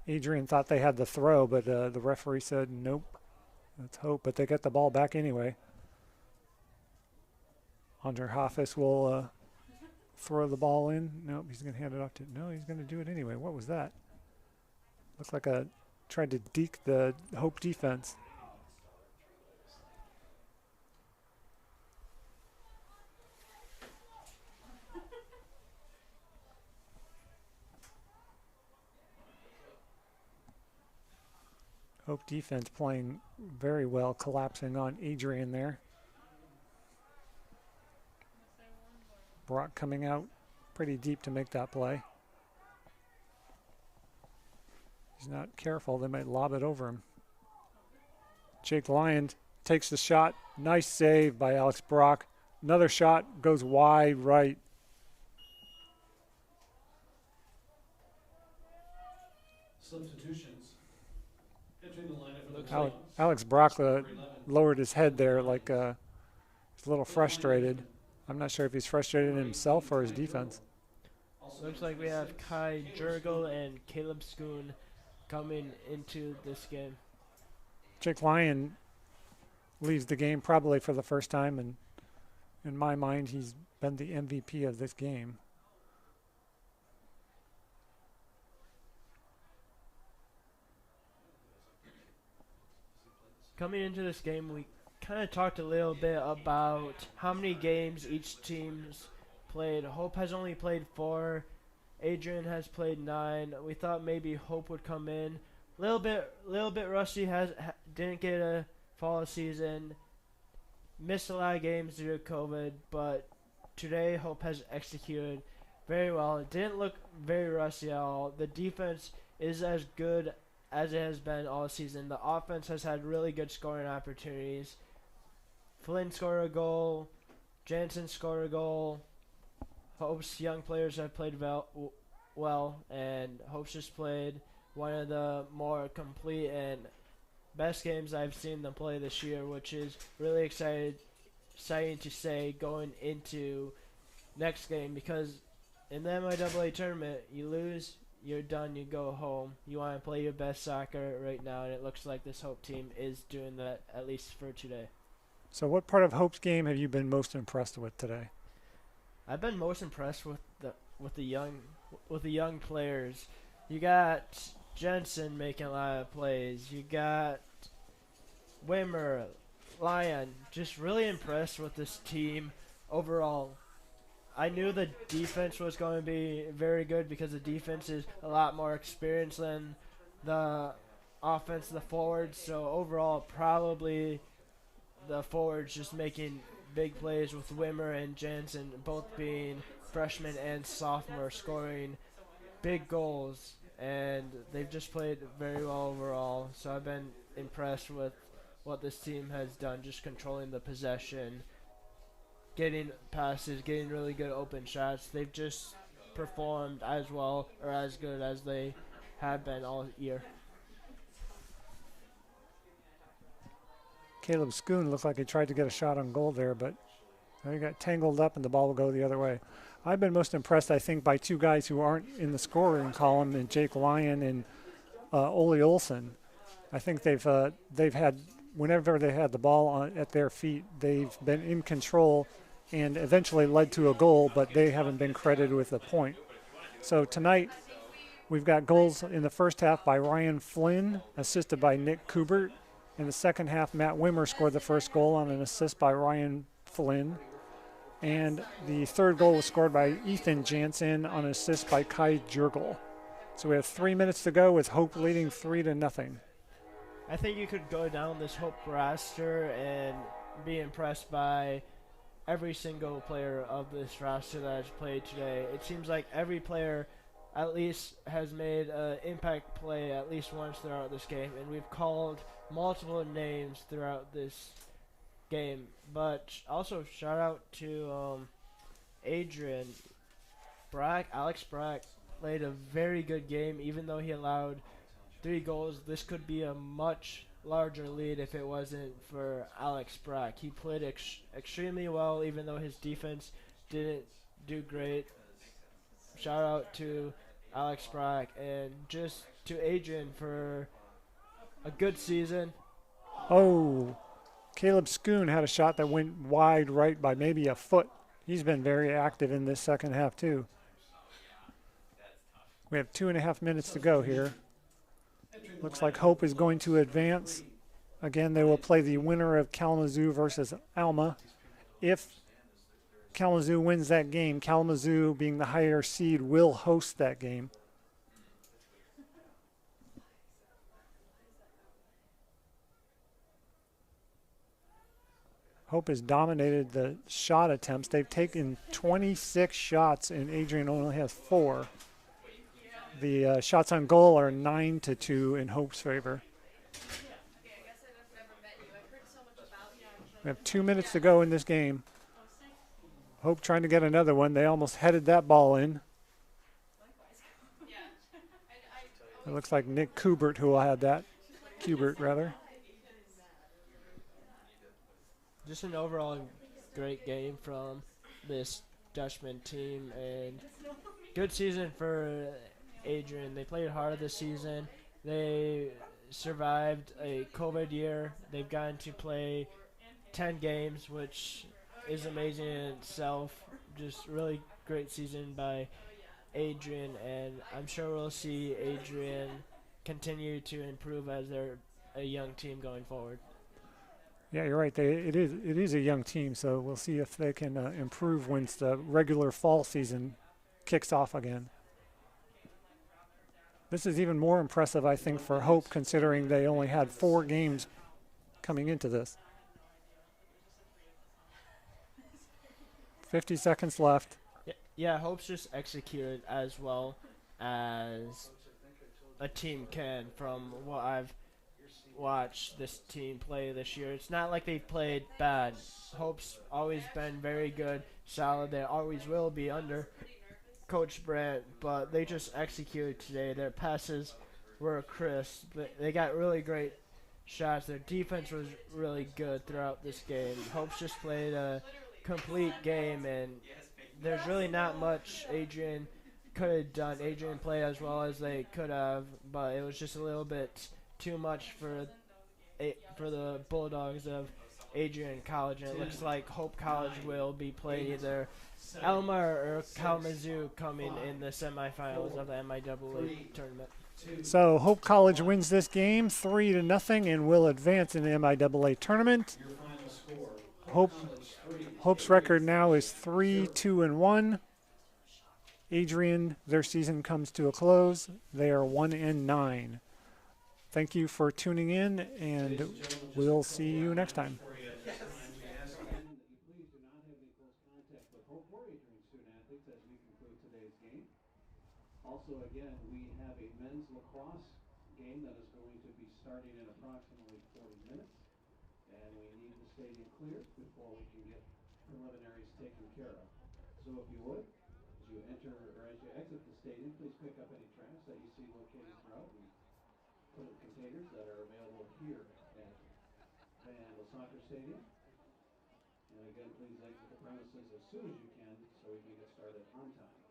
Speaker 2: Adrian thought they had the throw, but the referee said nope. Let's hope, but they get the ball back anyway. Andre Hoffus will throw the ball in. Nope, he's going to hand it off to... No, he's going to do it anyway. What was that? Looks like tried to deke the Hope defense. Hope defense playing very well, collapsing on Adrian there. Brock coming out pretty deep to make that play. He's not careful, they might lob it over him. Jake Lyon takes the shot. Nice save by Alex Brock. Another shot goes wide right.
Speaker 1: Substitutions. Entering the lineup for the
Speaker 2: Alex Brock lowered his head there like he's a little frustrated. I'm not sure if he's frustrated in himself or his defense.
Speaker 3: Looks like we have Kai Jurgel and Caleb Schoon coming into this game.
Speaker 2: Jake Lyon leaves the game probably for the first time, and in my mind, he's been the MVP of this game.
Speaker 3: Coming into this game, we kind of talked a little bit about how many games each team's played. Hope has only played 4. Adrian has played 9. We thought maybe Hope would come in a little bit rusty. Didn't get a fall season. Missed a lot of games due to COVID, but today Hope has executed very well. It didn't look very rusty at all. The defense is as good as it has been all season. The offense has had really good scoring opportunities. Flynn scored a goal. Jansen scored a goal. Hope's young players have played well, and Hope's just played one of the more complete and best games I've seen them play this year, which is really exciting to say going into next game, because in the MIAA tournament, you lose, you're done, you go home. You want to play your best soccer right now, and it looks like this Hope team is doing that, at least for today.
Speaker 2: So what part of Hope's game have you been most impressed with today?
Speaker 3: I've been most impressed with the young players. You got Jensen making a lot of plays. You got Wimmer, Lyon. Just really impressed with this team overall. I knew the defense was going to be very good because the defense is a lot more experienced than the offense, the forwards. So overall, probably the forwards just making big plays with Wimmer and Jansen both being freshmen and sophomore, scoring big goals, and they've just played very well overall. So I've been impressed with what this team has done, just controlling the possession, getting passes, getting really good open shots. They've just performed as well or as good as they have been all year.
Speaker 2: Caleb Schoon looked like he tried to get a shot on goal there, but he got tangled up and the ball will go the other way. I've been most impressed, I think, by two guys who aren't in the scoring column, and Jake Lyon and Ole Olsen. I think they've had, whenever they had the ball at their feet, they've been in control and eventually led to a goal, but they haven't been credited with a point. So tonight We've got goals in the first half by Ryan Flynn, assisted by Nick Kubert. In the second half, Matt Wimmer scored the first goal on an assist by Ryan Flynn. And the third goal was scored by Ethan Jansen on an assist by Kai Jurgel. So we have 3 minutes to go with Hope leading 3-0.
Speaker 3: I think you could go down this Hope roster and be impressed by every single player of this roster that has played today. It seems like every player at least has made an impact play at least once throughout this game, and we've called multiple names throughout this game. But also shout out to Adrian. Alex Brack played a very good game, even though he allowed 3 goals. This could be a much larger lead if it wasn't for Alex Brack. He played extremely well, even though his defense didn't do great. Shout out to Alex Brack and just to Adrian for a good season.
Speaker 2: Oh, Caleb Schoon had a shot that went wide right by maybe a foot. He's been very active in this second half too. We have 2.5 minutes to go here. Looks like Hope is going to advance. Again, they will play the winner of Kalamazoo versus Alma. If Kalamazoo wins that game, Kalamazoo, being the higher seed, will host that game. Hope has dominated the shot attempts. They've taken 26 shots, and Adrian only has 4. The shots on goal are 9-2 in Hope's favor. We have 2 minutes to go in this game. Hope trying to get another one. They almost headed that ball in. It looks like Nick Kubert who will have that. Kubert, rather.
Speaker 3: Just an overall great game from this Dutchman team, and good season for Adrian. They played hard this season. They survived a COVID year. They've gotten to play 10 games, which is amazing in itself. Just really great season by Adrian, and I'm sure we'll see Adrian continue to improve as they're a young team going forward.
Speaker 2: Yeah, you're right. It is a young team, so we'll see if they can improve once the regular fall season kicks off again. This is even more impressive, I think, for Hope, considering they only had 4 games coming into this. 50 seconds left.
Speaker 3: Yeah, Hope's just executed as well as a team can from what I've watched this team play this year. It's not like they've played bad. Hope's always been very good, solid. They always will be under Coach Brandt, but they just executed today. Their passes were crisp. They got really great shots. Their defense was really good throughout this game. Hope's just played a complete game, and there's really not much Adrian could have done. Adrian played as well as they could have, but it was just a little bit too much for the Bulldogs of Adrian College, and it looks like Hope College will be playing either Alma or Kalamazoo coming in the semifinals of the MIAA tournament.
Speaker 2: So Hope College wins this game 3-0 and will advance in the MIAA tournament. Hope's record now is 3-2-1. Adrian, their season comes to a close. They are 1-9. Thank you for tuning in, and we'll see you next time.
Speaker 1: Also, again, we have a men's lacrosse game that is going to be starting in approximately 40 minutes. And we need the stadium cleared before we can get preliminaries taken care of. So if you would, as you enter or as you exit the stadium, please pick up any trash that you see located throughout and put in containers that are available here at Van Soccer Stadium. And again, please exit the premises as soon as you can so we can get started on time.